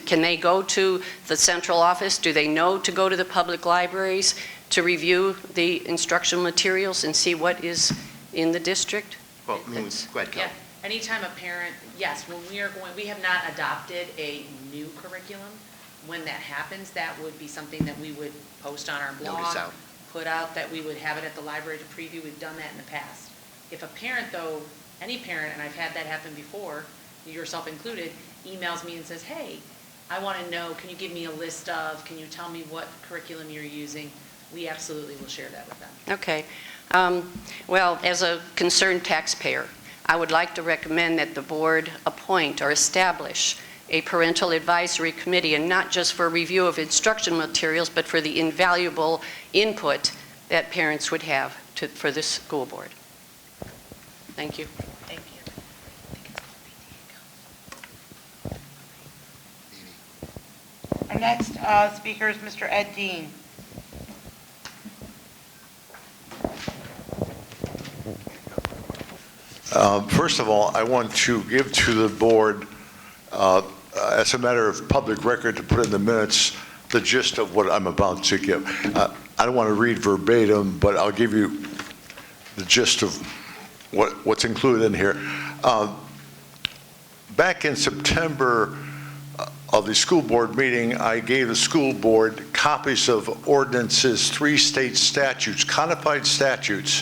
can they go to the central office? Do they know to go to the public libraries to review the instructional materials and see what is in the district? Well, go ahead, Kel. Yeah. Anytime a parent, yes, when we have not adopted a new curriculum. When that happens, that would be something that we would post on our blog, put out that we would have it at the library to preview. We've done that in the past. If a parent, though, any parent, and I've had that happen before, yourself included, emails me and says, hey, I want to know, can you give me a list of, can you tell me what curriculum you're using? We absolutely will share that with them. Okay. Well, as a concerned taxpayer, I would like to recommend that the board appoint or establish a parental advisory committee, and not just for review of instruction materials, but for the invaluable input that parents would have for this school board. Thank you. Thank you. Our next speaker is Mr. Ed Dean. First of all, I want to give to the board, as a matter of public record, to put in the minutes the gist of what I'm about to give. I don't want to read verbatim, but I'll give you the gist of what's included in here. Back in September, of the school board meeting, I gave the school board copies of ordinances, 3 state statutes, codified statutes,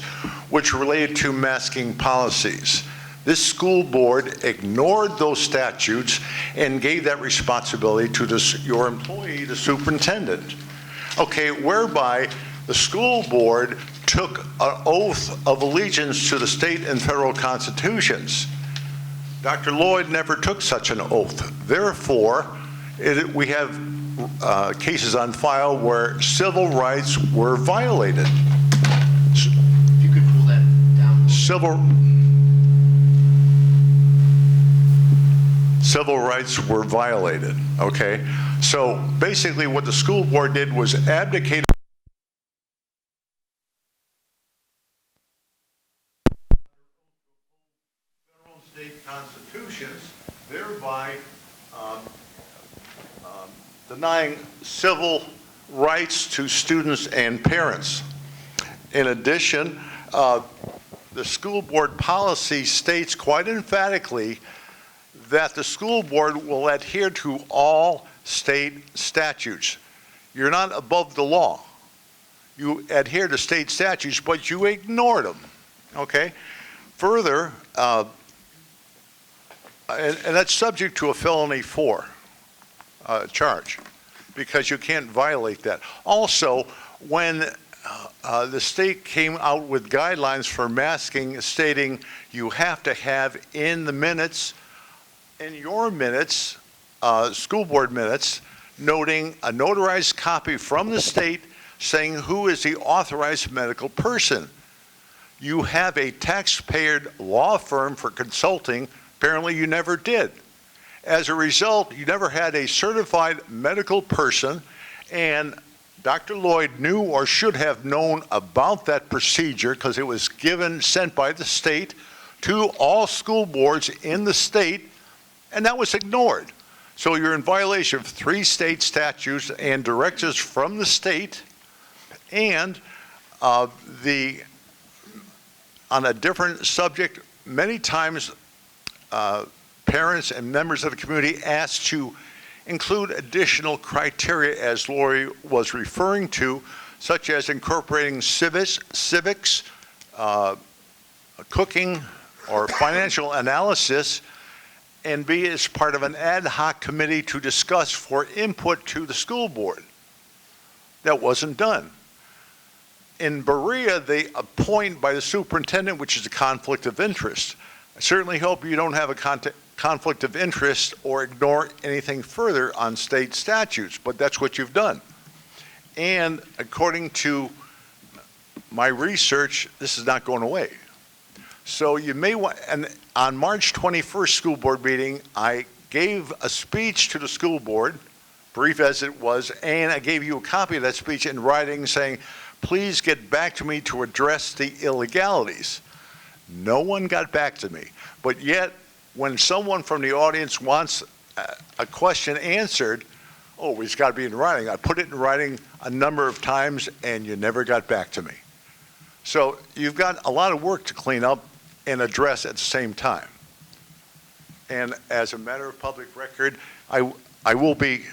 which related to masking policies. This school board ignored those statutes and gave that responsibility to your employee, the superintendent. Okay, whereby the school board took an oath of allegiance to the state and federal constitutions. Dr. Lloyd never took such an oath. Therefore, we have cases on file where civil rights were violated. If you could pull that down. Civil rights were violated, okay? So basically what the school board did was abdicate federal and state constitutions, thereby denying civil rights to students and parents. In addition, the school board policy states quite emphatically that the school board will adhere to all state statutes. You're not above the law. You adhere to state statutes, but you ignored them, okay? Further, and that's subject to a felony 4 charge, because you can't violate that. Also, when the state came out with guidelines for masking, stating you have to have in the minutes, in your minutes, school board minutes, noting a notarized copy from the state saying who is the authorized medical person. You have a taxpayer law firm for consulting. Apparently you never did. As a result, you never had a certified medical person, and Dr. Lloyd knew or should have known about that procedure because it was sent by the state to all school boards in the state, and that was ignored. So you're in violation of 3 state statutes and directives from the state, and on a different subject, many times parents and members of the community asked to include additional criteria, as Lori was referring to, such as incorporating civics, cooking, or financial analysis, and be as part of an ad hoc committee to discuss for input to the school board. That wasn't done. In Berea, they appoint by the superintendent, which is a conflict of interest. I certainly hope you don't have a conflict of interest or ignore anything further on state statutes, but that's what you've done. And according to my research, this is not going away. So you may want, and on March 21st school board meeting, I gave a speech to the school board, brief as it was, and I gave you a copy of that speech in writing saying, please get back to me to address the illegalities. No one got back to me, but yet when someone from the audience wants a question answered, oh, it's got to be in writing. I put it in writing a number of times and you never got back to me. So you've got a lot of work to clean up and address at the same time. And as a matter of public record, I will be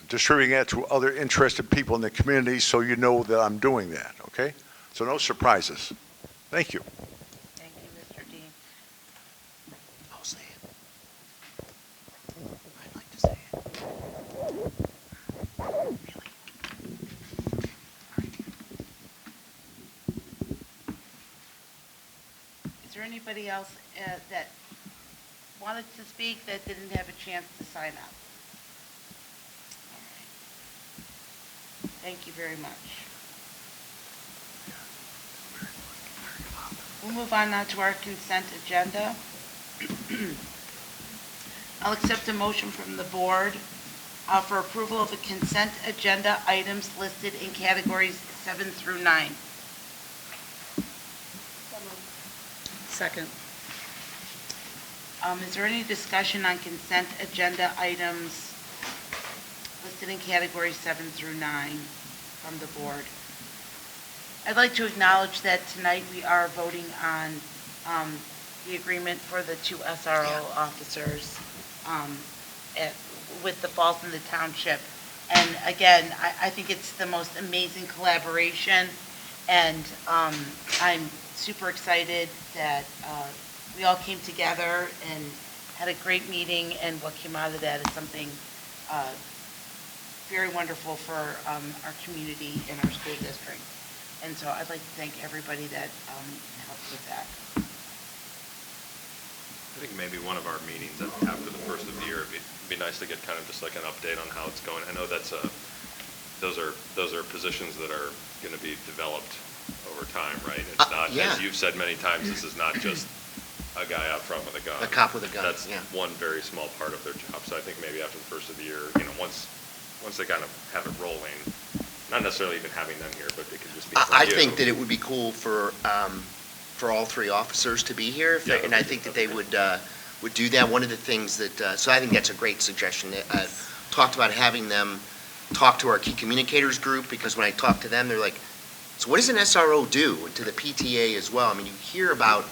distributing that to other interested people in the community so you know that I'm doing that, okay? So no surprises. Thank you. Thank you, Mr. Dean. I'll say it. I'd like to say it. Really? Is there anybody else that wanted to speak that didn't have a chance to sign up? All right. Thank you very much. We'll move on now to our consent agenda. I'll accept a motion from the board for approval of the consent agenda items listed in categories 7 through 9. Second. Is there any discussion on consent agenda items listed in categories 7 through 9 from the board? I'd like to acknowledge that tonight we are voting on the agreement for the 2 SRO officers with the falls and the township. And again, I think it's the most amazing collaboration, and I'm super excited that we all came together and had a great meeting, and what came out of that is something very wonderful for our community and our school district. And so I'd like to thank everybody that helped with that. I think maybe one of our meetings after the first of the year, it'd be nice to get kind of just like an update on how it's going. I know those are positions that are going to be developed over time, right? It's not, yeah. as you've said many times, this is not just a guy out front with a gun. A cop with a gun, That's yeah. one very small part of their job. So I think maybe after the first of the year, once they kind of have it rolling, not necessarily even having them here, but it could just be from I you. think that it would be cool for all three officers to be here, and I think that they would do that. One of the things that, so I think that's a great suggestion. Talked about having them talk to our key communicators group, because when I talk to them, they're like, so what does an SRO do? And to the PTA as well. I mean, you hear about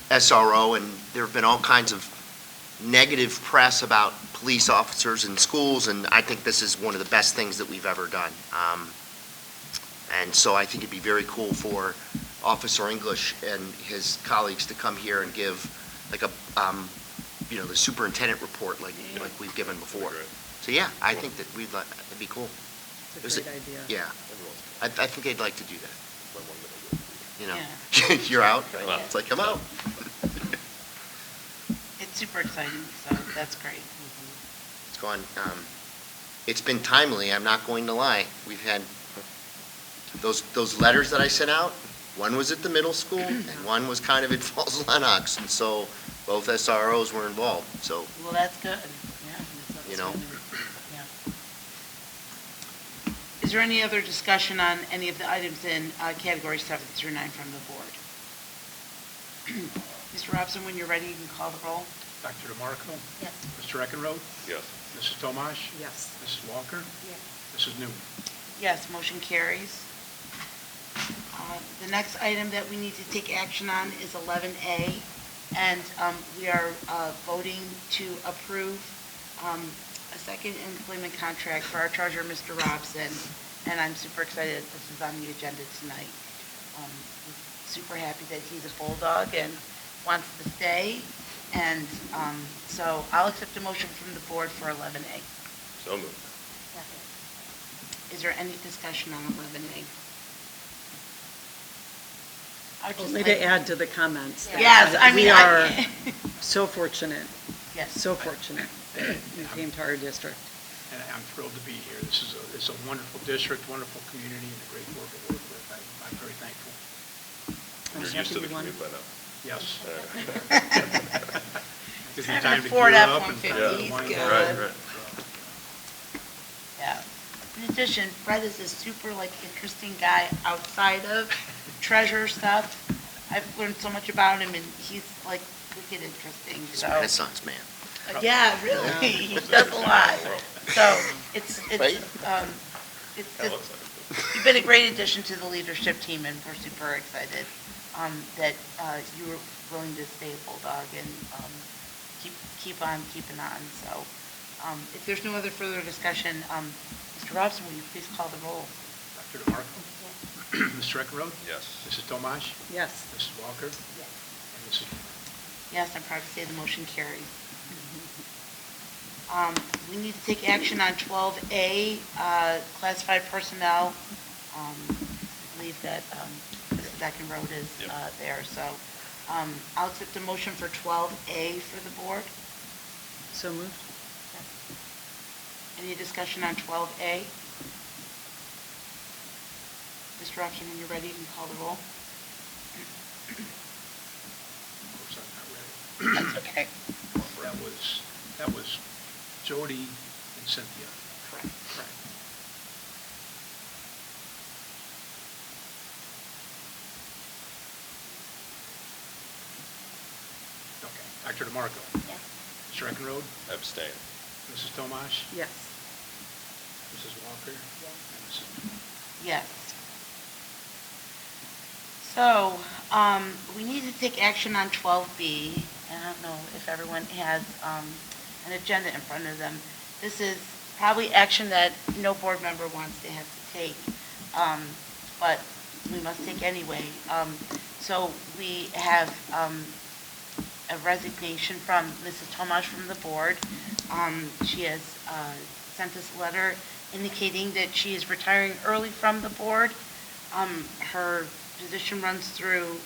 SRO, and there have been all kinds of negative press about police officers in schools, and I think this is one of the best things that we've ever done. And so I think it'd be very cool for Officer English and his colleagues to come here and give like a, the superintendent report like we've given before. So yeah, I think that that'd be cool. It's a great idea. Yeah, I think they'd like to do that. Yeah. You're out? It's like, come out. It's super exciting, so that's great. It's gone, it's been timely, I'm not going to lie. We've had those letters that I sent out, one was at the middle school, and one was kind of at Falls Lennox, and so both SROs were involved, so, Well, that's good. Yeah. you know. Yeah. Is there any other discussion on any of the items in categories 7 through 9 from the board? Mr. Robson, when you're ready, you can call the roll. Dr. DeMarco? Yes. Mr. Eckenrode? Yes. Mrs. Tomash? Yes. Mrs. Walker? Yes. Mrs. Newman? Yes, motion carries. The next item that we need to take action on is 11A, and we are voting to approve a second employment contract for our treasurer, Mr. Robson, and I'm super excited that this is on the agenda tonight. Super happy that he's a Bulldog and wants to stay, and so I'll accept a motion from the board for 11A. So moved. Is there any discussion on 11A? Only to add to the comments. that, Yes, I mean, We are so fortunate, Yes. so fortunate that you came to our district. And I'm thrilled to be here. It's a wonderful district, wonderful community, and a great board to work with. I'm very thankful. I'm You're used to happy the you won. commute by now. Yes. Gives me Having time a to Ford gear up and F-150 talk to is my good. wife. Right. Yeah. In addition, Fred is a super, interesting guy outside of treasure stuff. I've learned so much about him, and he's, wicked interesting, He's so. a Renaissance man. Yeah, really, he does a lot. So, it's, Right? you've been a great addition to the leadership team, and we're super excited that you were willing to stay a Bulldog and keep on keeping on. So, if there's no other further discussion, Mr. Robson, will you please call the roll? Dr. DeMarco? Mr. Eckenrode? Yes. Mrs. Tomash? Yes. Mrs. Walker? And Mrs. Newman? Yes, I'm proud to say the motion carries. We need to take action on 12A, classified personnel. I believe that Mrs. Eckenrode is there, so I'll accept a motion for 12A for the board. So moved. Any discussion on 12A? Mr. Robson, when you're ready, you can call the roll. Of course, I'm not ready. That's okay. That was Jody and Cynthia. Correct. Okay. Dr. DeMarco? Yes. Mr. Eckenrode? Abstain. Mrs. Tomash? Yes. Mrs. Walker? Yes. And Mrs. Newman? Yes. So, we need to take action on 12B, and I don't know if everyone has an agenda in front of them. This is probably action that no board member wants to have to take, but we must take anyway. So we have a resignation from Mrs. Tomasz from the board. She has sent us a letter indicating that she is retiring early from the board. Her position runs through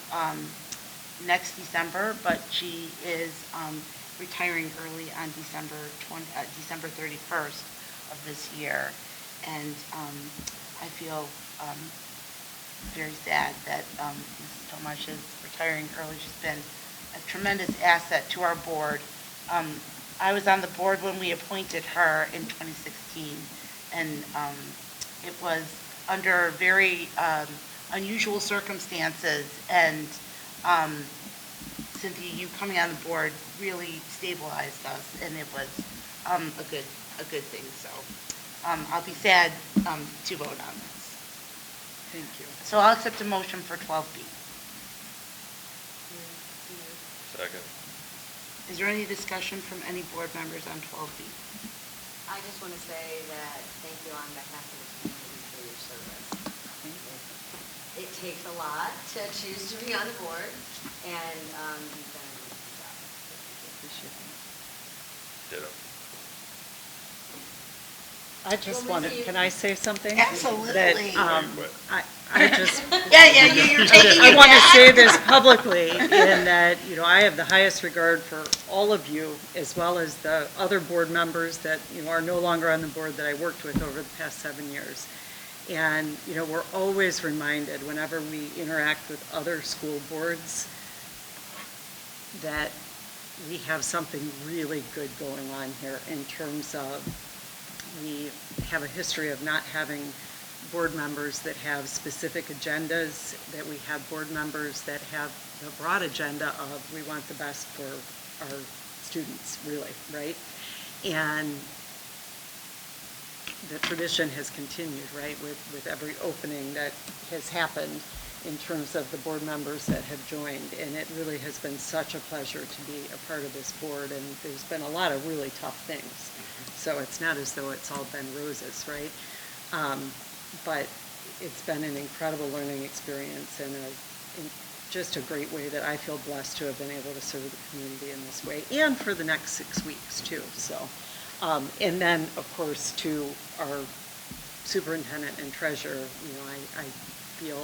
next December, but she is retiring early on December 31st of this year. And I feel very sad that Mrs. Tomasz is retiring early. She's been a tremendous asset to our board. I was on the board when we appointed her in 2016, and it was under very unusual circumstances, and Cynthia, you coming on the board really stabilized us, and it was a good thing. So I'll be sad to vote on this. Thank you. So I'll accept a motion for 12B. Second. Is there any discussion from any board members on 12B? I just want to say that thank you on behalf of the community for your service. It takes a lot to choose to be on the board, and you've done a good job. Appreciate it. Ditto. I just wanted, can I say something? Absolutely. That, I just. You're taking I it want to back. say this publicly, in that, I have the highest regard for all of you, as well as the other board members that, are no longer on the board that I worked with over the past 7 years. And, we're always reminded whenever we interact with other school boards that we have something really good going on here in terms of we have a history of not having board members that have specific agendas, that we have board members that have the broad agenda of we want the best for our students, really, right? And the tradition has continued, right, with every opening that has happened in terms of the board members that have joined. And it really has been such a pleasure to be a part of this board, and there's been a lot of really tough things. So it's not as though it's all been roses, right? But it's been an incredible learning experience, and just a great way that I feel blessed to have been able to serve the community in this way, and for the next 6 weeks too. So, and then of course to our superintendent and treasurer, I feel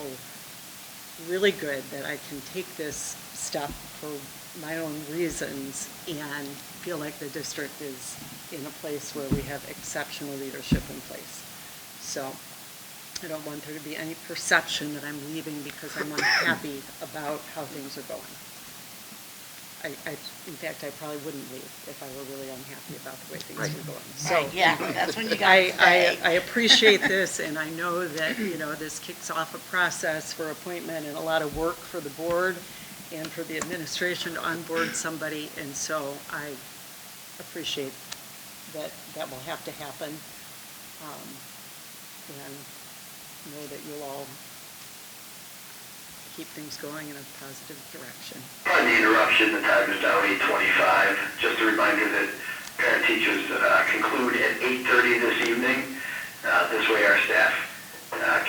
really good that I can take this step for my own reasons and feel like the district is in a place where we have exceptional leadership in place. So I don't want there to be any perception that I'm leaving because I'm unhappy about how things are going. In fact, I probably wouldn't leave if I were really unhappy about the way things were going. So yeah, that's when you got to stay. I appreciate this, and I know that, this kicks off a process for appointment and a lot of work for the board and for the administration to onboard somebody, and so I appreciate that that will have to happen. And know that you'll all keep things going in a positive direction. Pardon the interruption, the time is now 8:25. Just a reminder that parent-teachers conclude at 8:30 this evening. This way our staff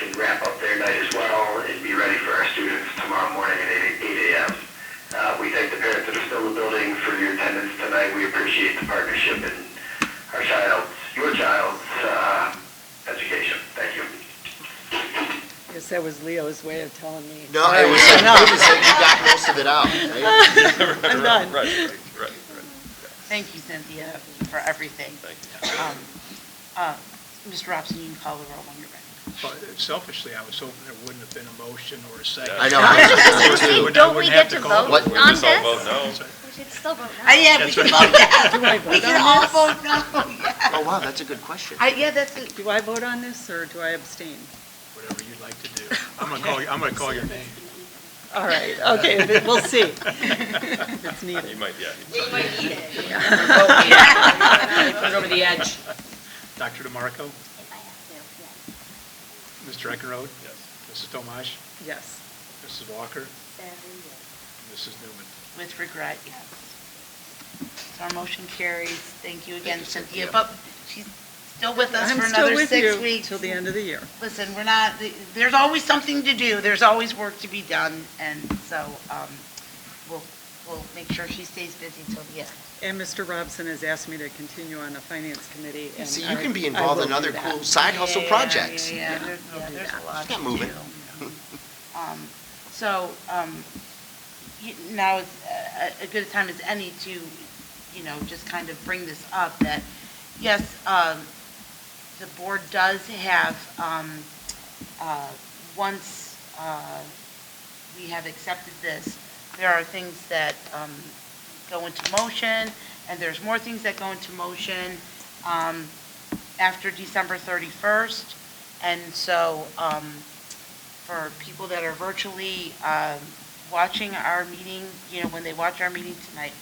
can wrap up their night as well and be ready for our students tomorrow morning at 8 a.m. We thank the parents that are still in the building for your attendance tonight. We appreciate the partnership in your child's education. Thank you. I guess that was Leo's way of telling me. No, it was you got most of it out, right? I'm done. Right. Thank you, Cynthia, for everything. Thank you. Mr. Robson, you can call the roll when you're ready. Well, selfishly, I was hoping there wouldn't have been a motion or a second. I know. I was I too. wouldn't Don't we have get to call vote the on Just all this? vote no. We should still vote no. Yeah, we That's can right. vote that. Do I vote We can on all this? vote no, yeah. Oh, wow, that's a good question. Yeah, that's it. Do I vote on this, or do I abstain? Whatever you'd like to do. I'm gonna call your name. All right, okay, we'll see if it's needed. You might, yeah. You might need it. Yeah. Put it over the edge. Dr. DeMarco, If I have to, yes. Mr. Eckenrode, Yes. Mrs. Tomasz, Yes. Mrs. Walker, Sadly, yes. Mrs. Newman. With regret, yes. So our motion carries. Thank you again, you, Cynthia. Cynthia. But she's still with us I'm for still another with 6 you weeks. till the end of the year. Listen, we're not, there's always something to do. There's always work to be done. And so we'll make sure she stays busy till the end. And Mr. Robson has asked me to continue on the finance committee. And See, you can be I involved will in other do cool that. side hustle projects. Yeah, there's a lot to Keep moving. do. Now is a good time as any to, just kind of bring this up that, yes, the board does have, once we have accepted this, there are things that go into motion, and there's more things that go into motion after December 31st. And so for people that are virtually watching our meeting, when they watch our meeting tonight,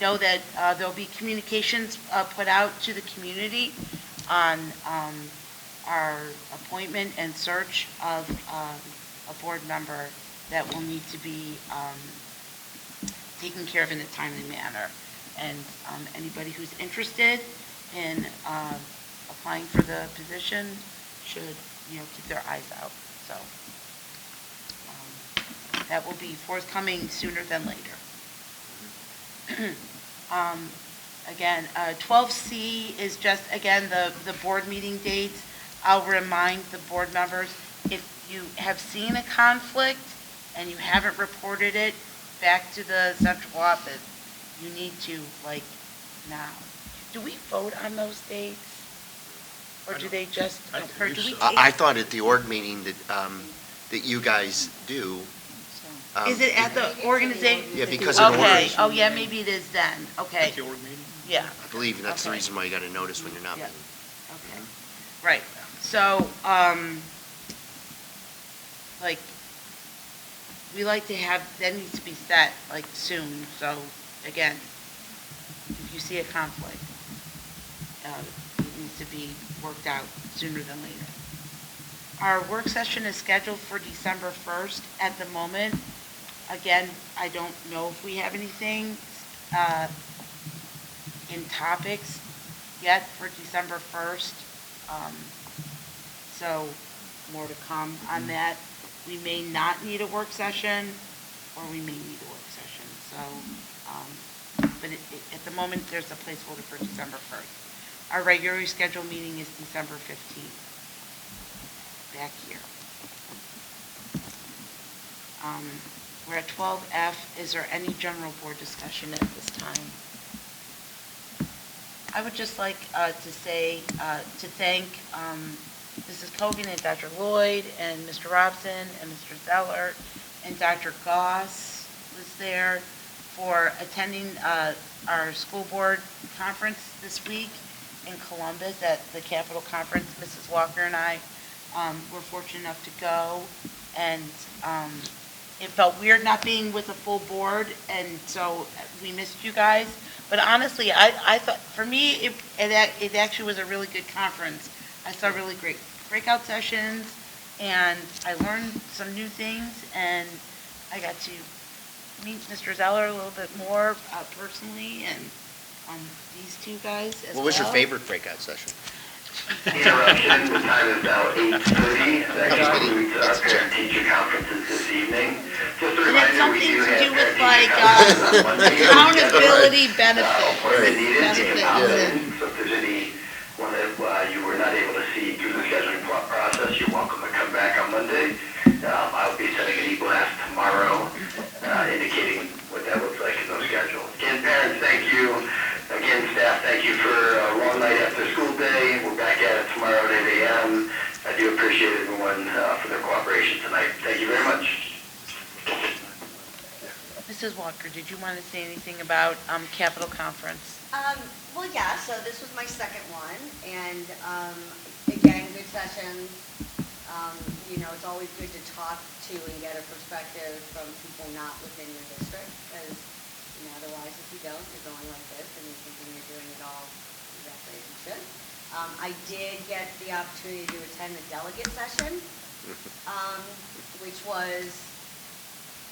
know that there'll be communications put out to the community on our appointment and search of a board member that will need to be taken care of in a timely manner. And anybody who's interested in applying for the position should, keep their eyes out. So that will be forthcoming sooner than later. Again, 12C is just, again, the board meeting dates. I'll remind the board members, if you have seen a conflict and you haven't reported it back to the central office, you need to, now. Do we vote on those dates? Or do they just, or do we? I thought at the org meeting that you guys do. Is it at the organization? Yeah, because of Okay, orders. oh, yeah, maybe it is then, okay. At the org meeting? Yeah, I believe that's the reason why you got a notice when you're not Yeah. meeting. okay, right. So, we like to have, that needs to be set, soon. So, again, if you see a conflict, it needs to be worked out sooner than later. Our work session is scheduled for December 1st at the moment. Again, I don't know if we have anything in topics yet for December 1st. So more to come on that. We may not need a work session, or we may need a work session. So, but at the moment, there's a placeholder for December 1st. Our regularly scheduled meeting is December 15th. Back here. We're at 12F. Is there any general board discussion at this time? I would just like to say, to thank Mrs. Kogan and Dr. Lloyd and Mr. Robson and Mr. Zeller and Dr. Goss was there for attending our school board conference this week in Columbus at the Capitol Conference. Mrs. Walker and I were fortunate enough to go, and it felt weird not being with a full board, and so we missed you guys. But honestly, I thought, for me, it actually was a really good conference. I saw really great breakout sessions, and I learned some new things, and I got to meet Mr. Zeller a little bit more personally, and these two guys as well. What was your favorite breakout session? Interruption, the time is now 8:30. That concludes our parent-teacher conferences this evening. Just a And it's reminder, we something do to have do with parent-teacher conferences on Monday. accountability benefits. If needed, you can pop Benefits. in. So if there's anyone that you were not able to see through the scheduling process, you're welcome to come back on Monday. I'll be sending an e-blast tomorrow indicating what that looks like in those schedules. Again, parents, thank you. Again, staff, thank you for a long night after school day. We're back at it tomorrow at 8 a.m. I do appreciate everyone for their cooperation tonight. Thank you very much. Mrs. Walker, did you want to say anything about Capitol Conference? Well, yeah, so this was my second one, and again, good sessions. It's always good to talk to and get a perspective from people not within your district, because otherwise, if you don't, you're going like this, and you're thinking you're doing it all exactly as you should. I did get the opportunity to attend the delegate session, which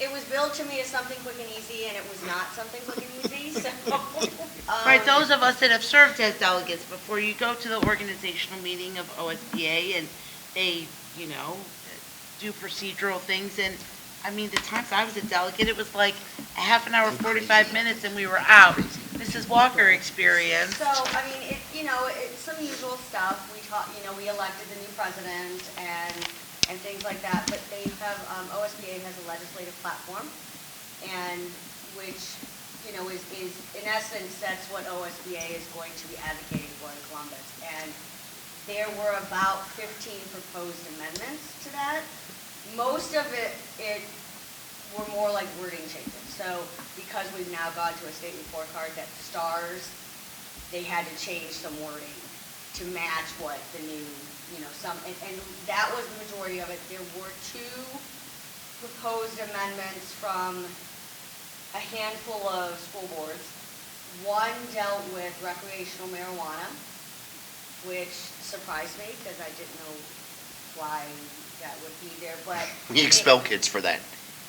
it was billed to me as something quick and easy, and it was not something quick and easy, so. Right, those of us that have served as delegates, before you go to the organizational meeting of OSBA and they, do procedural things, and, I mean, the times I was a delegate, it was like a half an hour, 45 minutes, and we were out. Mrs. Walker experience. So, I mean, it's some usual stuff. We elected the new president and things like that, but they have, OSBA has a legislative platform, and which, is, in essence, that's what OSBA is going to be advocating for in Columbus. And there were about 15 proposed amendments to that. Most of it were more like wording changes. So because we've now gone to a state report card that stars, they had to change some wording to match what the new, and that was the majority of it. There were 2 proposed amendments from a handful of school boards. One dealt with recreational marijuana, which surprised me because I didn't know why that would be there, but... We expel kids for that,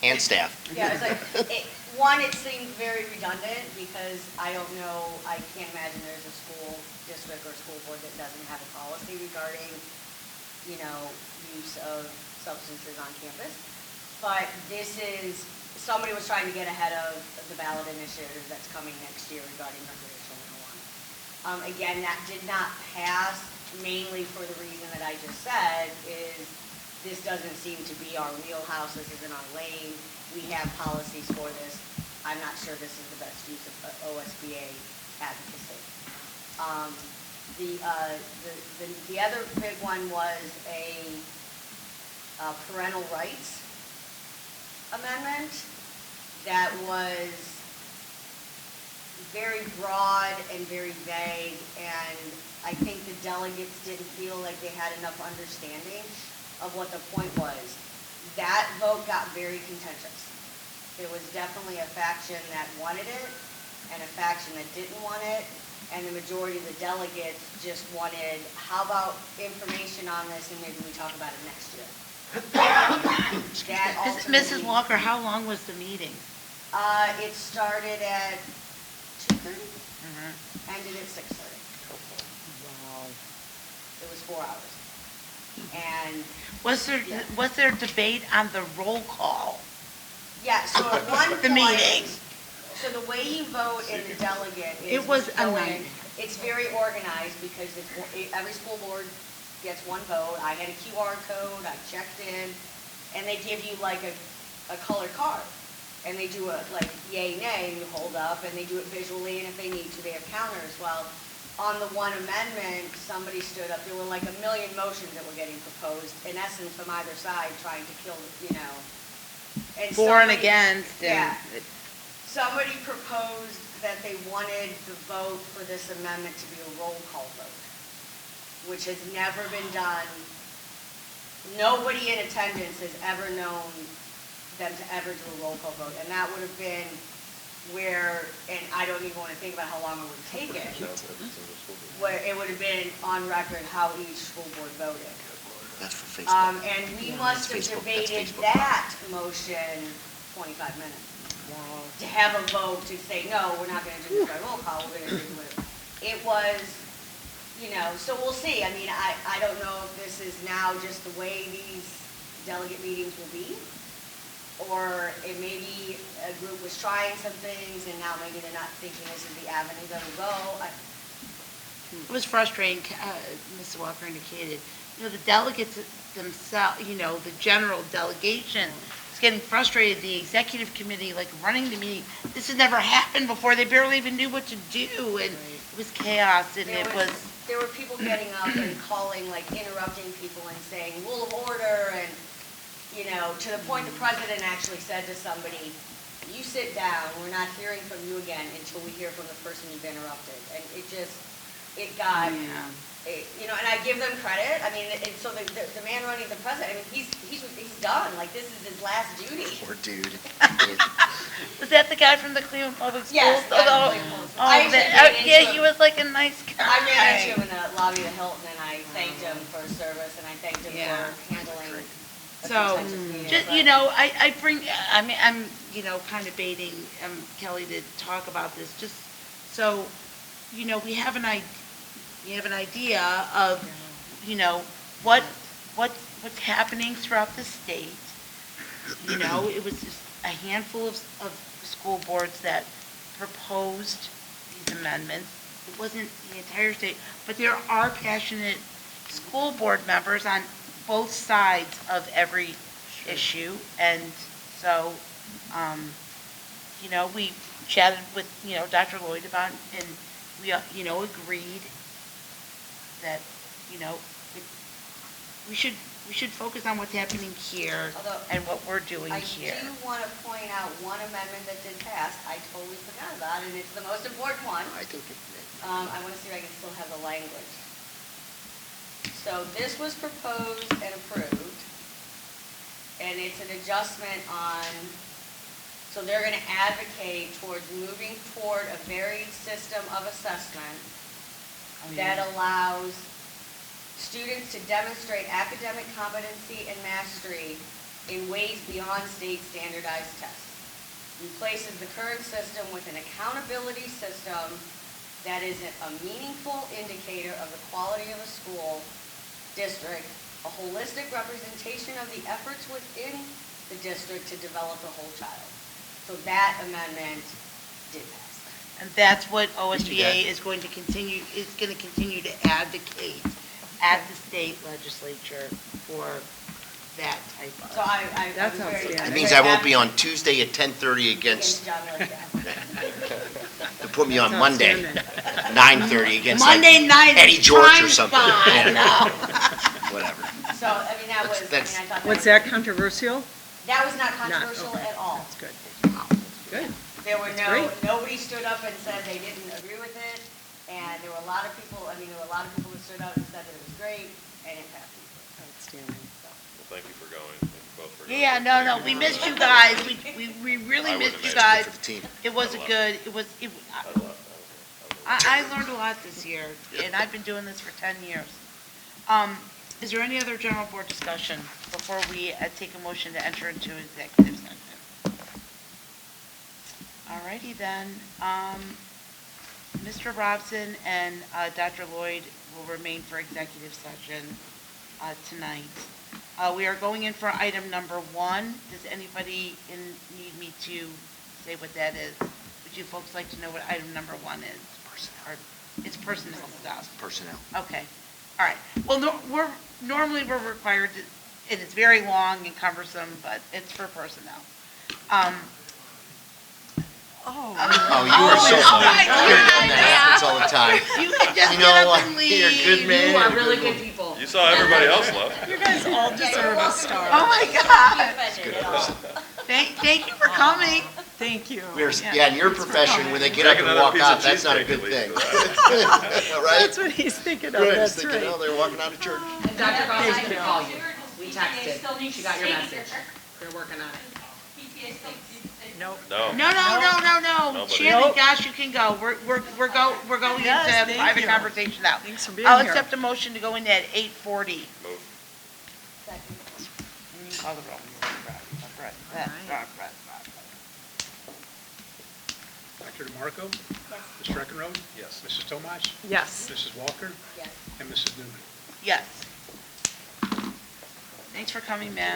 and staff. Yeah, it's like, it seemed very redundant because I can't imagine there's a school district or school board that doesn't have a policy regarding, use of substances on campus. But somebody was trying to get ahead of the ballot initiative that's coming next year regarding recreational marijuana. Again, that did not pass, mainly for the reason that I just said, is this doesn't seem to be our wheelhouse, this isn't our lane, we have policies for this. I'm not sure this is the best use of OSBA advocacy. The other big one was a parental rights amendment that was very broad and very vague, and I think the delegates didn't feel like they had enough understanding of what the point was. That vote got very contentious. There was definitely a faction that wanted it and a faction that didn't want it, and the majority of the delegates just wanted, how about information on this and maybe we talk about it next year. Mrs. Walker, how long was the meeting? It started at 2:30, ended at 6:30. Wow. It was 4 hours. And was there debate on the roll call? Yeah, so at one point, the meeting. So the way you vote in the delegate is it was a night. It's very organized because every school board gets one vote. I had a QR code, I checked in, and they give you like a colored card. And they do a yay, nay, and you hold up, and they do it visually, and if they need to, they have counters. Well, on the one amendment, somebody stood up, there were like a million motions that were getting proposed, in essence, from either side, trying to kill, And for and against. Yeah. Somebody proposed that they wanted the vote for this amendment to be a roll call vote, which has never been done. Nobody in attendance has ever known them to ever do a roll call vote, and that would have been where, and I don't even want to think about how long it would take it, where it would have been on record how each school board voted. That's for Facebook. And we must have debated that motion 25 minutes. Wow. To have a vote to say, no, we're not going to do this by roll call, we're going to do it. It was, so we'll see. I mean, I don't know if this is now just the way these delegate meetings will be, or it maybe a group was trying some things and now maybe they're not thinking this is the avenue that will go. It was frustrating, Mr. Walker indicated. The delegates themselves, the general delegation is getting frustrated. The executive committee, running the meeting, this has never happened before. They barely even knew what to do, and it was chaos, and there were people getting up and calling, interrupting people and saying, rule of order, and to the point the president actually said to somebody, you sit down, we're not hearing from you again until we hear from the person you've interrupted. And it got, and I give them credit. I mean, so the man running the president, I mean, he's done. This is his last duty. Poor dude. Was that the guy from the Cleveland Public Schools? Yes, he was like a nice guy. I ran into him in the lobby of the Hilton, and I thanked him for his service, and I thanked him for handling. So, I'm kind of baiting Kelly to talk about this, just so you know, we have an idea of, you know, what's happening throughout the state. You know, it was just a handful of school boards that proposed these amendments. It wasn't the entire state, but there are passionate school board members on both sides of every issue. And so, you know, we chatted with, you know, Dr. Lloyd about, and we, you know, agreed that, you know, we should focus on what's happening here Although, and what we're doing here. I do want to point out one amendment that did pass, I totally forgot about, and it's the most important one. I think I want to see if I can still have the language. So this was proposed and approved, and it's an adjustment on, so they're going to advocate towards moving toward a varied system of assessment that allows students to demonstrate academic competency and mastery in ways beyond state standardized tests. Replaces the current system with an accountability system that is a meaningful indicator of the quality of a school district, a holistic representation of the efforts within the district to develop the whole child. So that amendment did pass. And that's what OSBA is going to continue to advocate at the state legislature for that type of. So That's outstanding. It means I won't be on Tuesday at 10:30 against, to put me on Monday, 9:30 against like Monday night. Eddie George or something. Fine. Yeah. Whatever. So, I mean, that was, I mean, I thought Was that controversial? that was not controversial okay. at all. That's good. Good. There were That's great. nobody stood up and said they didn't agree with it, and there were a lot of people, I mean, there were a lot of people who stood up and said that it was great, and it passed. Outstanding. Well, thank you for going, thank you both for going. Yeah, no, we missed you guys. We really I wouldn't missed you imagine guys. For the team. It was a good, I learned a lot this year, and I've been doing this for 10 years. Is there any other general board discussion before we take a motion to enter into executive session? Alrighty then, Mr. Robson and Dr. Lloyd will remain for executive session tonight. We are going in for item number 1. Does anybody need me to say what that is? Would you folks like to know what item number 1 is? Personnel. It's personnel stuff. Personnel. Okay, all right. Well, normally we're required to, and it's very long and cumbersome, but it's for personnel. Oh, you are so funny. That happens all the time. You can just You get know up what? and You're a leave. good man. You are really good people. You saw everybody else left. You guys all deserve a star. Oh, my God. Offended at all. Thank you for coming. Thank you. Yeah, in your profession, when they get up Take and another walk piece of out, that's not a cheesecake good at thing. least. Right? That's what he's thinking of, Right, he's that's thinking, right. oh, they're walking out of church. And Dr. Goss, I Thank can you. call you. We texted. She got your message. They're working on it. PTA still needs to say. Nope. No. No. Nobody. Shannon, Nope. gosh, you can go. We're going Yes, into thank private you. conversation now. Thanks for being I'll here. accept a motion to go into at 8:40. Move. Second. And you call the roll. Dr. DeMarco? Mr. Eckenrode? Yes. Mrs. Tomasz? Yes. Mrs. Walker? Yes. And Mrs. Newman? Yes. Thanks for coming, man.